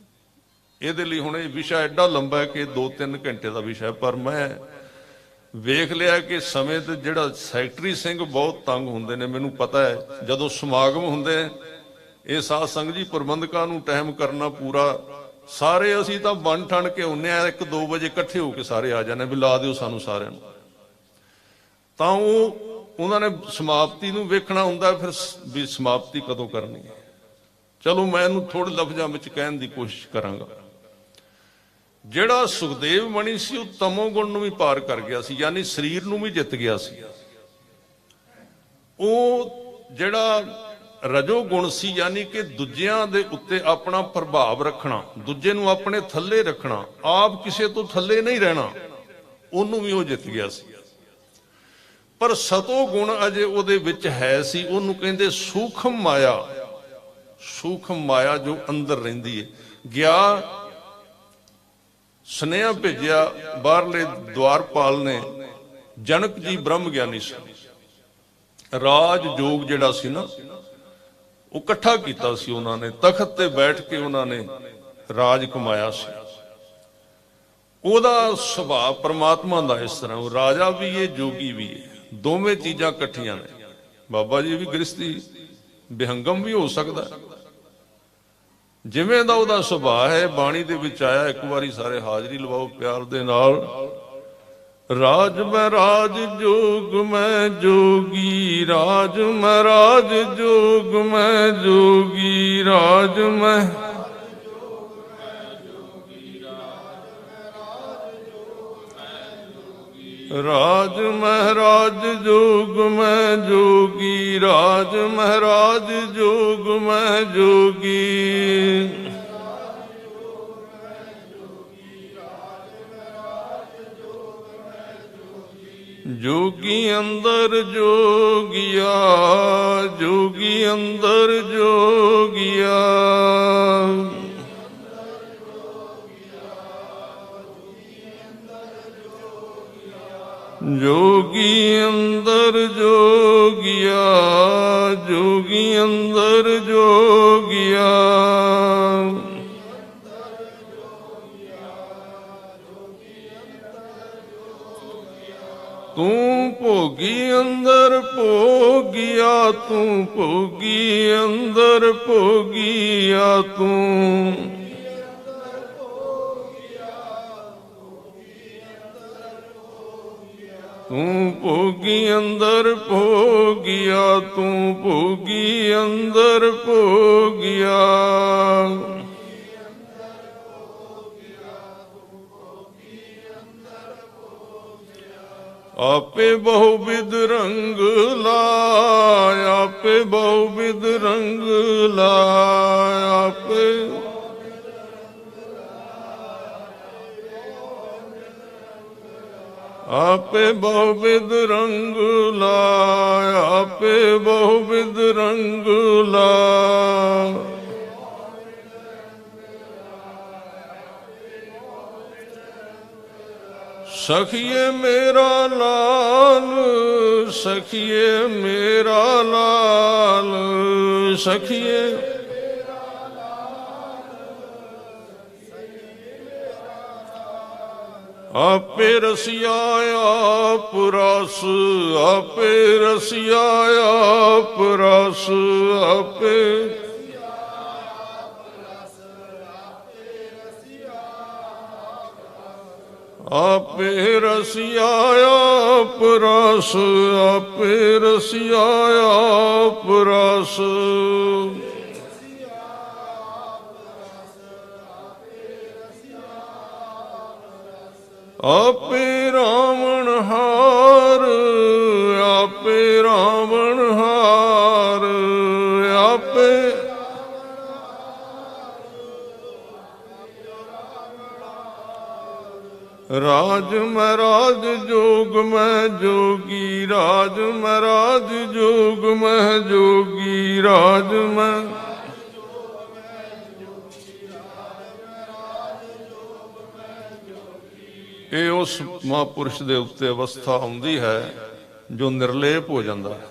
ਇਹਦੇ ਲਈ ਹੁਣ ਇਹ ਵਿਸ਼ਾ ਐਡਾ ਲੰਬਾ ਹੈ ਕਿ 2-3 ਘੰਟੇ ਦਾ ਵਿਸ਼ਾ, ਪਰ ਮੈਂ ਵੇਖ ਲਿਆ ਕਿ ਸਮੇਂ ਤੇ ਜਿਹੜਾ ਸੈਕਟਰੀ ਸਿੰਘ ਬਹੁਤ ਤੰਗ ਹੁੰਦੇ ਨੇ। ਮੈਨੂੰ ਪਤਾ ਹੈ ਜਦੋਂ ਸਮਾਗਮ ਹੁੰਦੇ ਇਹ ਸਾਧ ਸੰਗਤ ਜੀ ਪ੍ਰਬੰਧਕਾਂ ਨੂੰ ਟਾਈਮ ਕਰਨਾ ਪੂਰਾ, ਸਾਰੇ ਅਸੀਂ ਤਾਂ ਬਣ ਠਣ ਕੇ ਹੁੰਨੇ ਆ, 1-2 ਵਜੇ ਇਕੱਠੇ ਹੋ ਕੇ ਸਾਰੇ ਆ ਜਾਂਦੇ ਵੀ ਲਾ ਦਿਓ ਸਾਨੂੰ ਸਾਰਿਆਂ ਨੂੰ। ਤਾਂ ਉਹਨਾਂ ਨੇ ਸਮਾਪਤੀ ਨੂੰ ਵੇਖਣਾ ਹੁੰਦਾ, ਫਿਰ ਵੀ ਸਮਾਪਤੀ ਕਦੋਂ ਕਰਨੀ ਹੈ। ਚਲੋ ਮੈਂ ਇਹਨੂੰ ਥੋੜੇ ਲਫ਼ਜ਼ਾਂ ਵਿੱਚ ਕਹਿਣ ਦੀ ਕੋਸ਼ਿਸ਼ ਕਰਾਂਗਾ। ਜਿਹੜਾ ਸੁਖਦੇਵ ਮਣੀ ਸੀ ਉਹ ਤਮੋ ਗੁਣ ਨੂੰ ਵੀ ਪਾਰ ਕਰ ਗਿਆ ਸੀ, ਯਾਨੀ ਸਰੀਰ ਨੂੰ ਵੀ ਜਿੱਤ ਗਿਆ ਸੀ। ਉਹ ਜਿਹੜਾ ਰਜੋ ਗੁਣ ਸੀ, ਯਾਨੀ ਕਿ ਦੂਜਿਆਂ ਦੇ ਉੱਤੇ ਆਪਣਾ ਪ੍ਰਭਾਵ ਰੱਖਣਾ, ਦੂਜੇ ਨੂੰ ਆਪਣੇ ਥੱਲੇ ਰੱਖਣਾ, ਆਪ ਕਿਸੇ ਤੋਂ ਥੱਲੇ ਨਹੀਂ ਰਹਿਣਾ, ਉਹਨੂੰ ਵੀ ਉਹ ਜਿੱਤ ਗਿਆ ਸੀ। ਪਰ ਸਤੋ ਗੁਣ ਅਜੇ ਉਹਦੇ ਵਿੱਚ ਹੈ ਸੀ, ਉਹਨੂੰ ਕਹਿੰਦੇ ਸੂਖਮ ਮਾਇਆ। ਸੂਖਮ ਮਾਇਆ ਜੋ ਅੰਦਰ ਰਹਿੰਦੀ ਹੈ। ਗਿਆ ਸੁਨੇਹਾ ਭੇਜਿਆ ਬਾਹਰਲੇ ਦਵਾਰਪਾਲ ਨੇ, ਜਨਕ ਜੀ ਬ੍ਰਹਮ ਗਿਆਨੀ ਸੀ, ਰਾਜ ਜੋਗ ਜਿਹੜਾ ਸੀ ਨਾ ਉਹ ਇਕੱਠਾ ਕੀਤਾ ਸੀ ਉਹਨਾਂ ਨੇ, ਤਖਤ ਤੇ ਬੈਠ ਕੇ ਉਹਨਾਂ ਨੇ ਰਾਜ ਕਮਾਇਆ ਸੀ। ਉਹਦਾ ਸੁਭਾਅ ਪ੍ਰਮਾਤਮਾ ਦਾ ਇਸ ਤਰ੍ਹਾਂ, ਉਹ ਰਾਜਾ ਵੀ ਹੈ, ਜੋਗੀ ਵੀ ਹੈ, ਦੋਵੇਂ ਚੀਜ਼ਾਂ ਇਕੱਠੀਆਂ ਨੇ। ਬਾਬਾ ਜੀ ਵੀ ਗ੍ਰਸਤੀ ਵਿਹੰਗਮ ਵੀ ਹੋ ਸਕਦਾ, ਜਿਵੇਂ ਦਾ ਉਹਦਾ ਸੁਭਾਅ ਹੈ। ਬਾਣੀ ਦੇ ਵਿੱਚ ਆਇਆ, ਇੱਕ ਵਾਰੀ ਸਾਰੇ ਹਾਜ਼ਰੀ ਲਵਾਓ ਪਿਆਰ ਦੇ ਨਾਲ। ਰਾਜ ਮੈਂ ਰਾਜ ਜੋਗ ਮੈਂ ਜੋਗੀ, ਰਾਜ ਮੈਂ ਰਾਜ ਜੋਗ ਮੈਂ ਜੋਗੀ, ਰਾਜ ਮੈਂ ਰਾਜ ਮਹਾਰਾਜ ਜੋਗ ਮੈਂ ਜੋਗੀ, ਰਾਜ ਮਹਾਰਾਜ ਜੋਗ ਮੈਂ ਜੋਗੀ। ਜੋਗੀ ਅੰਦਰ ਜੋਗਿਆ, ਜੋਗੀ ਅੰਦਰ ਜੋਗਿਆ, ਜੋਗੀ ਅੰਦਰ ਜੋਗਿਆ, जोगी अंदर जोगिया। तू भोगी अंदर भोगिया, तू भोगी अंदर भोगिया, तू तू भोगी अंदर भोगिया, तू भोगी अंदर भोगिया। आपे बहुविध रंग लाय, आपे बहुविध रंग लाय, आपे आपे बहुविध रंग लाय, आपे बहुविध रंग लाय। सखिए मेरा लाल, सखिए मेरा लाल, सखिए आपे रसिया आप रस, आपे रसिया आप रस, आपे आपे रसिया आप रस, आपे रसिया आप रस। आपे रावण हार, आपे रावण हार, आपे राज में राज जोग में जोगी, राज में राज जोग में जोगी, राज में ਇਹ ਉਸ ਮਹਾਂਪੁਰਸ਼ ਦੇ ਉੱਤੇ ਅਵਸਥਾ ਆਉਂਦੀ ਹੈ ਜੋ ਨਿਰਲੇਪ ਹੋ ਜਾਂਦਾ ਹੈ,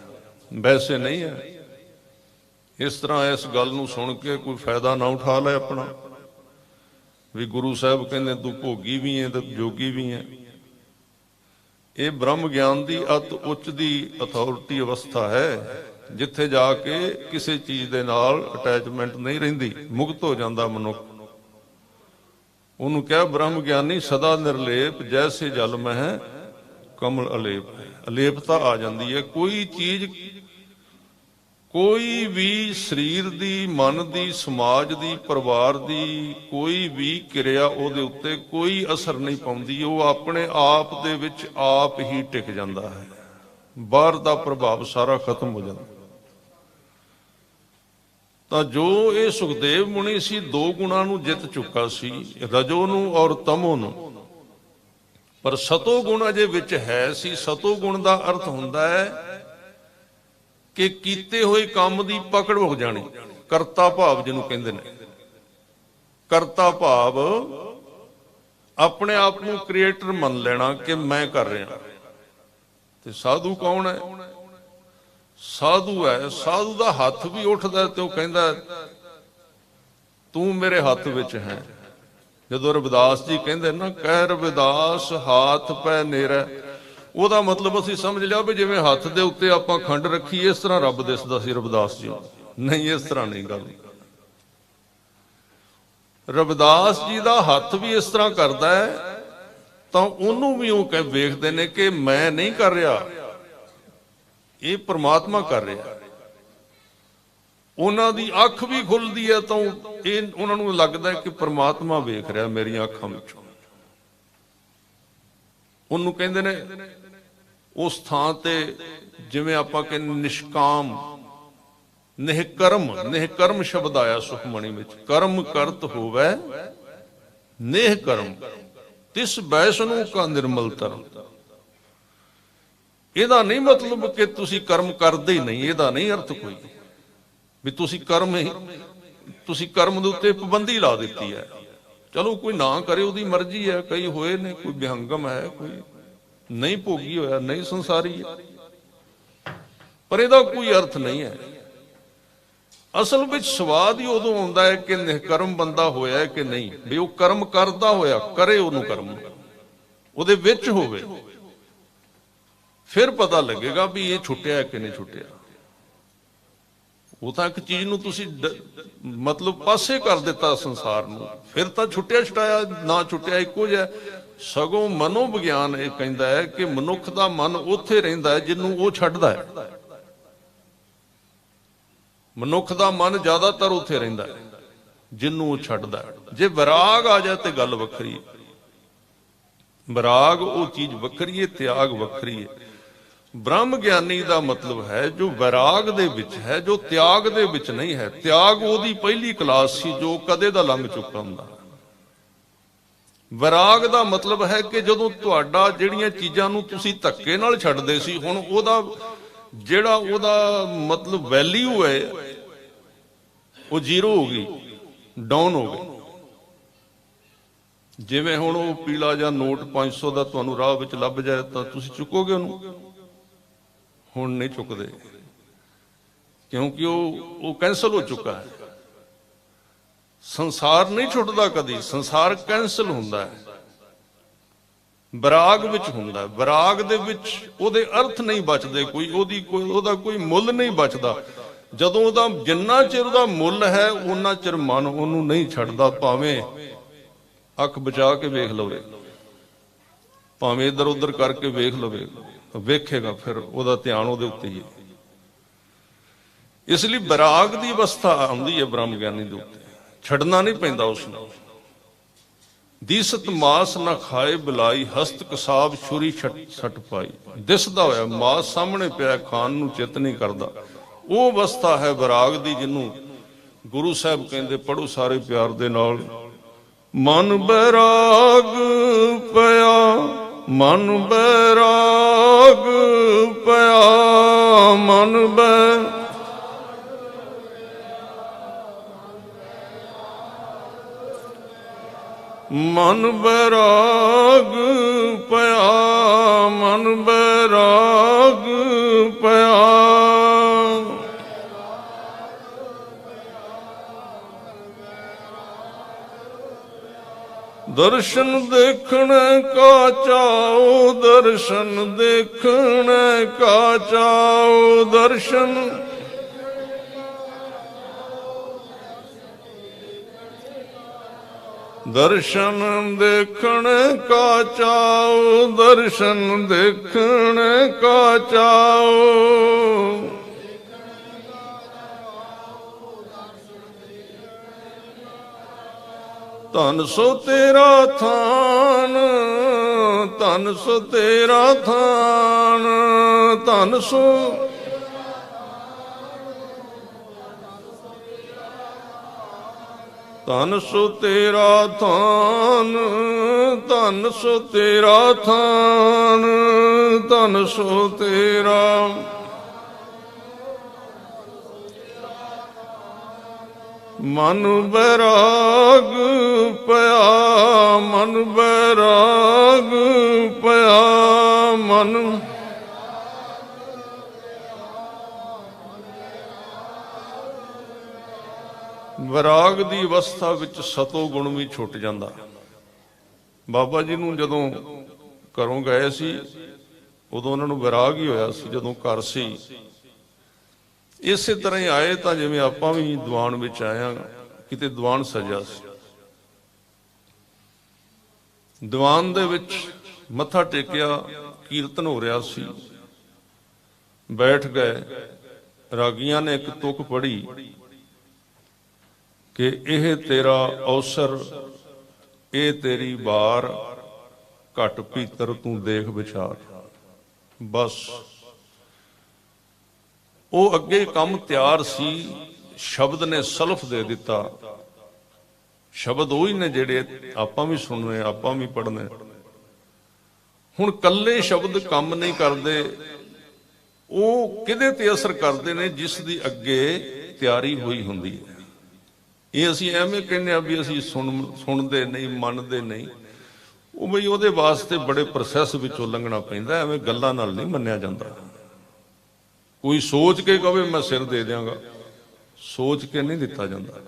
ਵੈਸੇ ਨਹੀਂ ਹੈ। ਇਸ ਤਰ੍ਹਾਂ ਇਸ ਗੱਲ ਨੂੰ ਸੁਣ ਕੇ ਕੋਈ ਫਾਇਦਾ ਨਾ ਉਠਾ ਲੈ ਆਪਣਾ, ਵੀ ਗੁਰੂ ਸਾਹਿਬ ਕਹਿੰਦੇ ਤੂੰ ਭੋਗੀ ਵੀ ਹੈ ਤੇ ਜੋਗੀ ਵੀ ਹੈ। ਇਹ ਬ੍ਰਹਮ ਗਿਆਨ ਦੀ ਅਤ ਉੱਚ ਦੀ ਅਥਾਰਟੀ ਅਵਸਥਾ ਹੈ, ਜਿੱਥੇ ਜਾ ਕੇ ਕਿਸੇ ਚੀਜ਼ ਦੇ ਨਾਲ ਅਟੈਚਮੈਂਟ ਨਹੀਂ ਰਹਿੰਦੀ, ਮੁਕਤ ਹੋ ਜਾਂਦਾ ਮਨੁੱਖ। ਉਹਨੂੰ ਕਿਹਾ ਬ੍ਰਹਮ ਗਿਆਨੀ ਸਦਾ ਨਿਰਲੇਪ, ਜੈਸੇ ਜਲ ਮਹਿ ਕਮਲ ਅਲੇਪ। ਅਲੇਪਤਾ ਆ ਜਾਂਦੀ ਹੈ। ਕੋਈ ਚੀਜ਼, ਕੋਈ ਵੀ ਸਰੀਰ ਦੀ, ਮਨ ਦੀ, ਸਮਾਜ ਦੀ, ਪਰਿਵਾਰ ਦੀ ਕੋਈ ਵੀ ਕਿਰਿਆ ਉਹਦੇ ਉੱਤੇ ਕੋਈ ਅਸਰ ਨਹੀਂ ਪਾਉਂਦੀ। ਉਹ ਆਪਣੇ ਆਪ ਦੇ ਵਿੱਚ ਆਪ ਹੀ ਟਿਕ ਜਾਂਦਾ ਹੈ, ਬਾਹਰ ਦਾ ਪ੍ਰਭਾਵ ਸਾਰਾ ਖਤਮ ਹੋ ਜਾਂਦਾ। ਤਾਂ ਜੋ ਇਹ ਸੁਖਦੇਵ ਮੁਨੀ ਸੀ, ਦੋ ਗੁਣਾਂ ਨੂੰ ਜਿੱਤ ਚੁੱਕਾ ਸੀ, ਰਜੋ ਨੂੰ ਔਰ ਤਮੋ ਨੂੰ, ਪਰ ਸਤੋ ਗੁਣ ਅਜੇ ਵਿੱਚ ਹੈ ਸੀ। ਸਤੋ ਗੁਣ ਦਾ ਅਰਥ ਹੁੰਦਾ ਹੈ ਕਿ ਕੀਤੇ ਹੋਏ ਕੰਮ ਦੀ ਪਕੜ ਹੋ ਜਾਣੀ, ਕਰਤਾ ਭਾਵ ਜਿਹਨੂੰ ਕਹਿੰਦੇ ਨੇ। ਕਰਤਾ ਭਾਵ ਆਪਣੇ ਆਪ ਨੂੰ ਕ੍ਰੀਏਟਰ ਮੰਨ ਲੈਣਾ ਕਿ ਮੈਂ ਕਰ ਰਿਹਾ। ਤੇ ਸਾਧੂ ਕੌਣ ਹੈ? ਸਾਧੂ ਹੈ, ਸਾਧੂ ਦਾ ਹੱਥ ਵੀ ਉੱਠਦਾ ਤੇ ਉਹ ਕਹਿੰਦਾ ਤੂੰ ਮੇਰੇ ਹੱਥ ਵਿੱਚ ਹੈ। ਜਦੋਂ ਰਵਿਦਾਸ ਜੀ ਕਹਿੰਦੇ ਨਾ, ਕਹਿ ਰਵਿਦਾਸ ਹਾਥ ਪੈ ਨੇਰਾ, ਉਹਦਾ ਮਤਲਬ ਅਸੀਂ ਸਮਝ ਲਿਆ ਵੀ ਜਿਵੇਂ ਹੱਥ ਦੇ ਉੱਤੇ ਆਪਾਂ ਖੰਡ ਰੱਖੀ, ਇਸ ਤਰ੍ਹਾਂ ਰੱਬ ਦਿਸਦਾ ਸੀ ਰਵਿਦਾਸ ਜੀ। ਨਹੀਂ, ਇਸ ਤਰ੍ਹਾਂ ਨਹੀਂ ਗੱਲ। ਰਵਿਦਾਸ ਜੀ ਦਾ ਹੱਥ ਵੀ ਇਸ ਤਰ੍ਹਾਂ ਕਰਦਾ ਹੈ ਤਾਂ ਉਹਨੂੰ ਵੀ ਉਹ ਵੇਖਦੇ ਨੇ ਕਿ ਮੈਂ ਨਹੀਂ ਕਰ ਰਿਹਾ, ਇਹ ਪ੍ਰਮਾਤਮਾ ਕਰ ਰਿਹਾ। ਉਹਨਾਂ ਦੀ ਅੱਖ ਵੀ ਖੁੱਲਦੀ ਹੈ ਤਾਂ ਇਹ ਉਹਨਾਂ ਨੂੰ ਲੱਗਦਾ ਕਿ ਪ੍ਰਮਾਤਮਾ ਵੇਖ ਰਿਹਾ ਮੇਰੀਆਂ ਅੱਖਾਂ ਵਿੱਚੋਂ। ਉਹਨੂੰ ਕਹਿੰਦੇ ਨੇ ਉਸ ਥਾਂ ਤੇ, ਜਿਵੇਂ ਆਪਾਂ ਕਹਿੰਦੇ ਨਿਸ਼ਕਾਮ, ਨਿਹਕਰਮ। ਨਿਹਕਰਮ ਸ਼ਬਦ ਆਇਆ ਸੁਖਮਣੀ ਵਿੱਚ। ਕਰਮ ਕਰਤ ਹੋਵੇ ਨੇਹ ਕਰਮ, ਤਿਸ ਬੈਸਨੂ ਕਾ ਨਿਰਮਲ ਧਰਮ। ਇਹਦਾ ਨਹੀਂ ਮਤਲਬ ਕਿ ਤੁਸੀਂ ਕਰਮ ਕਰਦੇ ਹੀ ਨਹੀਂ, ਇਹਦਾ ਨਹੀਂ ਅਰਥ ਕੋਈ ਵੀ ਤੁਸੀਂ ਕਰਮ ਦੇ ਉੱਤੇ ਪਾਬੰਦੀ ਲਾ ਦਿੱਤੀ ਹੈ। ਚਲੋ ਕੋਈ ਨਾ ਕਰੇ, ਉਹਦੀ ਮਰਜ਼ੀ ਹੈ। ਕਈ ਹੋਏ ਨੇ, ਕੋਈ ਵਿਹੰਗਮ ਹੈ, ਕੋਈ ਨਹੀਂ ਭੋਗੀ ਹੋਇਆ, ਨਹੀਂ ਸੰਸਾਰੀ ਹੈ। ਪਰ ਇਹਦਾ ਕੋਈ ਅਰਥ ਨਹੀਂ ਹੈ। ਅਸਲ ਵਿੱਚ ਸਵਾਦ ਹੀ ਉਦੋਂ ਆਉਂਦਾ ਹੈ ਕਿ ਨਿਹਕਰਮ ਬੰਦਾ ਹੋਇਆ ਕਿ ਨਹੀਂ, ਵੀ ਉਹ ਕਰਮ ਕਰਦਾ ਹੋਇਆ ਕਰੇ, ਉਹਨੂੰ ਕਰਮ ਉਹਦੇ ਵਿੱਚ ਹੋਵੇ, ਫਿਰ ਪਤਾ ਲੱਗੇਗਾ ਵੀ ਇਹ ਛੁੱਟਿਆ ਕਿ ਨਹੀਂ ਛੁੱਟਿਆ। ਉਹ ਤਾਂ ਇੱਕ ਚੀਜ਼ ਨੂੰ ਤੁਸੀਂ ਮਤਲਬ ਪਾਸੇ ਕਰ ਦਿੱਤਾ ਸੰਸਾਰ ਨੂੰ, ਫਿਰ ਤਾਂ ਛੁੱਟਿਆ ਛੁਟਾਇਆ ਨਾ ਛੁੱਟਿਆ ਇੱਕੋ ਜਿਹਾ। ਸਗੋਂ ਮਨੋਵਿਗਿਆਨ ਇਹ ਕਹਿੰਦਾ ਹੈ ਕਿ ਮਨੁੱਖ ਦਾ ਮਨ ਉੱਥੇ ਰਹਿੰਦਾ ਹੈ ਜਿਹਨੂੰ ਉਹ ਛੱਡਦਾ ਹੈ। ਮਨੁੱਖ ਦਾ ਮਨ ਜ਼ਿਆਦਾਤਰ ਉੱਥੇ ਰਹਿੰਦਾ ਹੈ ਜਿਹਨੂੰ ਉਹ ਛੱਡਦਾ ਹੈ। ਜੇ ਵਿਰਾਗ ਆ ਜਾਏ ਤੇ ਗੱਲ ਵੱਖਰੀ ਹੈ। ਵਿਰਾਗ ਉਹ ਚੀਜ਼ ਵੱਖਰੀ ਹੈ, ਤਿਆਗ ਵੱਖਰੀ ਹੈ। ਬ੍ਰਹਮ ਗਿਆਨੀ ਦਾ ਮਤਲਬ ਹੈ ਜੋ ਵਿਰਾਗ ਦੇ ਵਿੱਚ ਹੈ, ਜੋ ਤਿਆਗ ਦੇ ਵਿੱਚ ਨਹੀਂ ਹੈ। ਤਿਆਗ ਉਹਦੀ ਪਹਿਲੀ ਕਲਾਸ ਸੀ ਜੋ ਕਦੇ ਦਾ ਲੰਘ ਚੁੱਕਾ ਹੁੰਦਾ। ਵਿਰਾਗ ਦਾ ਮਤਲਬ ਹੈ ਕਿ ਜਦੋਂ ਤੁਹਾਡਾ ਜਿਹੜੀਆਂ ਚੀਜ਼ਾਂ ਨੂੰ ਤੁਸੀਂ ਧੱਕੇ ਨਾਲ ਛੱਡਦੇ ਸੀ, ਹੁਣ ਉਹਦਾ ਜਿਹੜਾ ਉਹਦਾ ਮਤਲਬ ਵੈਲਿਊ ਹੈ ਉਹ ਜ਼ੀਰੋ ਹੋ ਗਈ, ਡਾਊਨ ਹੋ ਗਈ। ਜਿਵੇਂ ਹੁਣ ਉਹ ਪੀਲਾ ਜਾਂ ਨੋਟ 500 ਦਾ ਤੁਹਾਨੂੰ ਰਾਹ ਵਿੱਚ ਲੱਭ ਜਾਏ ਤਾਂ ਤੁਸੀਂ ਚੁੱਕੋਗੇ ਉਹਨੂੰ? ਹੁਣ ਨਹੀਂ ਚੁੱਕਦੇ, ਕਿਉਂਕਿ ਉਹ ਕੈਂਸਲ ਹੋ ਚੁੱਕਾ ਹੈ। ਸੰਸਾਰ ਨਹੀਂ ਛੁੱਟਦਾ ਕਦੀ, ਸੰਸਾਰ ਕੈਂਸਲ ਹੁੰਦਾ ਹੈ, ਵਿਰਾਗ ਵਿੱਚ ਹੁੰਦਾ। ਵਿਰਾਗ ਦੇ ਵਿੱਚ ਉਹਦੇ ਅਰਥ ਨਹੀਂ ਬਚਦੇ, ਉਹਦਾ ਕੋਈ ਮੁੱਲ ਨਹੀਂ ਬਚਦਾ। ਜਦੋਂ ਉਹਦਾ ਜਿੰਨਾ ਚਿਰ ਉਹਦਾ ਮੁੱਲ ਹੈ ਉਹਨਾਂ ਚਿਰ ਮਨ ਉਹਨੂੰ ਨਹੀਂ ਛੱਡਦਾ। ਭਾਵੇਂ ਅੱਖ ਬਚਾ ਕੇ ਵੇਖ ਲਵੇ, ਭਾਵੇਂ ਇੱਧਰ ਉੱਧਰ ਕਰਕੇ ਵੇਖ ਲਵੇ, ਵੇਖੇਗਾ ਫਿਰ ਉਹਦਾ ਧਿਆਨ ਉਹਦੇ ਉੱਤੇ ਹੀ ਹੈ। ਇਸ ਲਈ ਵਿਰਾਗ ਦੀ ਅਵਸਥਾ ਆਉਂਦੀ ਹੈ ਬ੍ਰਹਮ ਗਿਆਨੀ ਦੇ ਉੱਤੇ, ਛੱਡਣਾ ਨਹੀਂ ਪੈਂਦਾ ਉਸ ਨੂੰ। ਦੀਸਤ ਮਾਸ ਨਾ ਖਾਏ ਬੁਲਾਈ, ਹਸਤ ਕਸਾਬ ਛੁਰੀ ਛੱਟ ਪਾਈ। ਦਿਸਦਾ ਹੋਇਆ ਮਾਸ ਸਾਹਮਣੇ ਪਿਆ, ਖਾਣ ਨੂੰ ਚਿੱਤ ਨਹੀਂ ਕਰਦਾ। ਉਹ ਅਵਸਥਾ ਹੈ ਵਿਰਾਗ ਦੀ, ਜਿਹਨੂੰ ਗੁਰੂ ਸਾਹਿਬ ਕਹਿੰਦੇ, ਪੜੋ ਸਾਰੇ ਪਿਆਰ ਦੇ ਨਾਲ, ਮਨ ਬੈਰਾਗ ਪਿਆ, ਮਨ ਬੈਰਾਗ ਪਿਆ, ਮਨ ਮਨ ਬੈਰਾਗ ਪਿਆ, ਮਨ ਬੈਰਾਗ ਪਿਆ। ਦਰਸ਼ਨ ਦੇਖਣ ਕਾ ਚਾਓ, ਦਰਸ਼ਨ ਦੇਖਣ ਕਾ ਚਾਓ, ਦਰਸ਼ਨ ਦਰਸ਼ਨ ਦੇਖਣ ਕਾ ਚਾਓ, ਦਰਸ਼ਨ ਦੇਖਣ ਕਾ ਚਾਓ। ਧਨ ਸੋ ਤੇਰਾ ਥਾਨ, ਧਨ ਸੋ ਤੇਰਾ ਥਾਨ, ਧਨ ਸੋ ਧਨ ਸੋ ਤੇਰਾ ਥਾਨ, ਧਨ ਸੋ ਤੇਰਾ ਥਾਨ, ਧਨ ਸੋ ਤੇਰਾ। ਮਨ ਬੈਰਾਗ ਪਿਆ, ਮਨ ਬੈਰਾਗ ਪਿਆ, ਮਨ ਵਿਰਾਗ ਦੀ ਅਵਸਥਾ ਵਿੱਚ ਸਤੋ ਗੁਣ ਵੀ ਛੁੱਟ ਜਾਂਦਾ। ਬਾਬਾ ਜੀ ਨੂੰ ਜਦੋਂ ਘਰੋਂ ਗਏ ਸੀ ਉਦੋਂ ਉਹਨਾਂ ਨੂੰ ਵਿਰਾਗ ਹੀ ਹੋਇਆ ਸੀ। ਜਦੋਂ ਘਰ ਸੀ ਇਸੇ ਤਰ੍ਹਾਂ ਹੀ ਆਏ ਤਾਂ ਜਿਵੇਂ ਆਪਾਂ ਵੀ ਦੀਵਾਨ ਵਿੱਚ ਆਇਆ, ਕਿਤੇ ਦੀਵਾਨ ਸਜਿਆ ਸੀ, ਦੀਵਾਨ ਦੇ ਵਿੱਚ ਮੱਥਾ ਟੇਕਿਆ, ਕੀਰਤਨ ਹੋ ਰਿਹਾ ਸੀ, ਬੈਠ ਗਏ। ਰਾਗੀਆਂ ਨੇ ਇੱਕ ਤੁਕ ਪੜ੍ਹੀ ਕਿ ਇਹ ਤੇਰਾ ਅਵਸਰ, ਇਹ ਤੇਰੀ ਵਾਰ, ਘਟ ਭੀਤਰ ਤੂੰ ਦੇਖ ਵਿਚਾਰ। ਬਸ ਉਹ ਅੱਗੇ ਕੰਮ ਤਿਆਰ ਸੀ, ਸ਼ਬਦ ਨੇ ਸਲਫ ਦੇ ਦਿੱਤਾ। ਸ਼ਬਦ ਉਹੀ ਨੇ ਜਿਹੜੇ ਆਪਾਂ ਵੀ ਸੁਣਨੇ, ਆਪਾਂ ਵੀ ਪੜ੍ਹਨੇ। ਹੁਣ ਕੱਲੇ ਸ਼ਬਦ ਕੰਮ ਨਹੀਂ ਕਰਦੇ, ਉਹ ਕਿਹਦੇ ਤੇ ਅਸਰ ਕਰਦੇ ਨੇ? ਜਿਸ ਦੀ ਅੱਗੇ ਤਿਆਰੀ ਹੋਈ ਹੁੰਦੀ ਹੈ। ਇਹ ਅਸੀਂ ਐਵੇਂ ਕਹਿੰਦੇ ਆ ਵੀ ਅਸੀਂ ਸੁਣਦੇ ਨਹੀਂ, ਮੰਨਦੇ ਨਹੀਂ। ਉਹ ਬਈ ਉਹਦੇ ਵਾਸਤੇ ਬੜੇ ਪ੍ਰੋਸੈਸ ਵਿੱਚੋਂ ਲੰਘਣਾ ਪੈਂਦਾ, ਐਵੇਂ ਗੱਲਾਂ ਨਾਲ ਨਹੀਂ ਮੰਨਿਆ ਜਾਂਦਾ। कोई सोच के कहे मैं सिर दे देंगा, सोच के नहीं दिता जाता।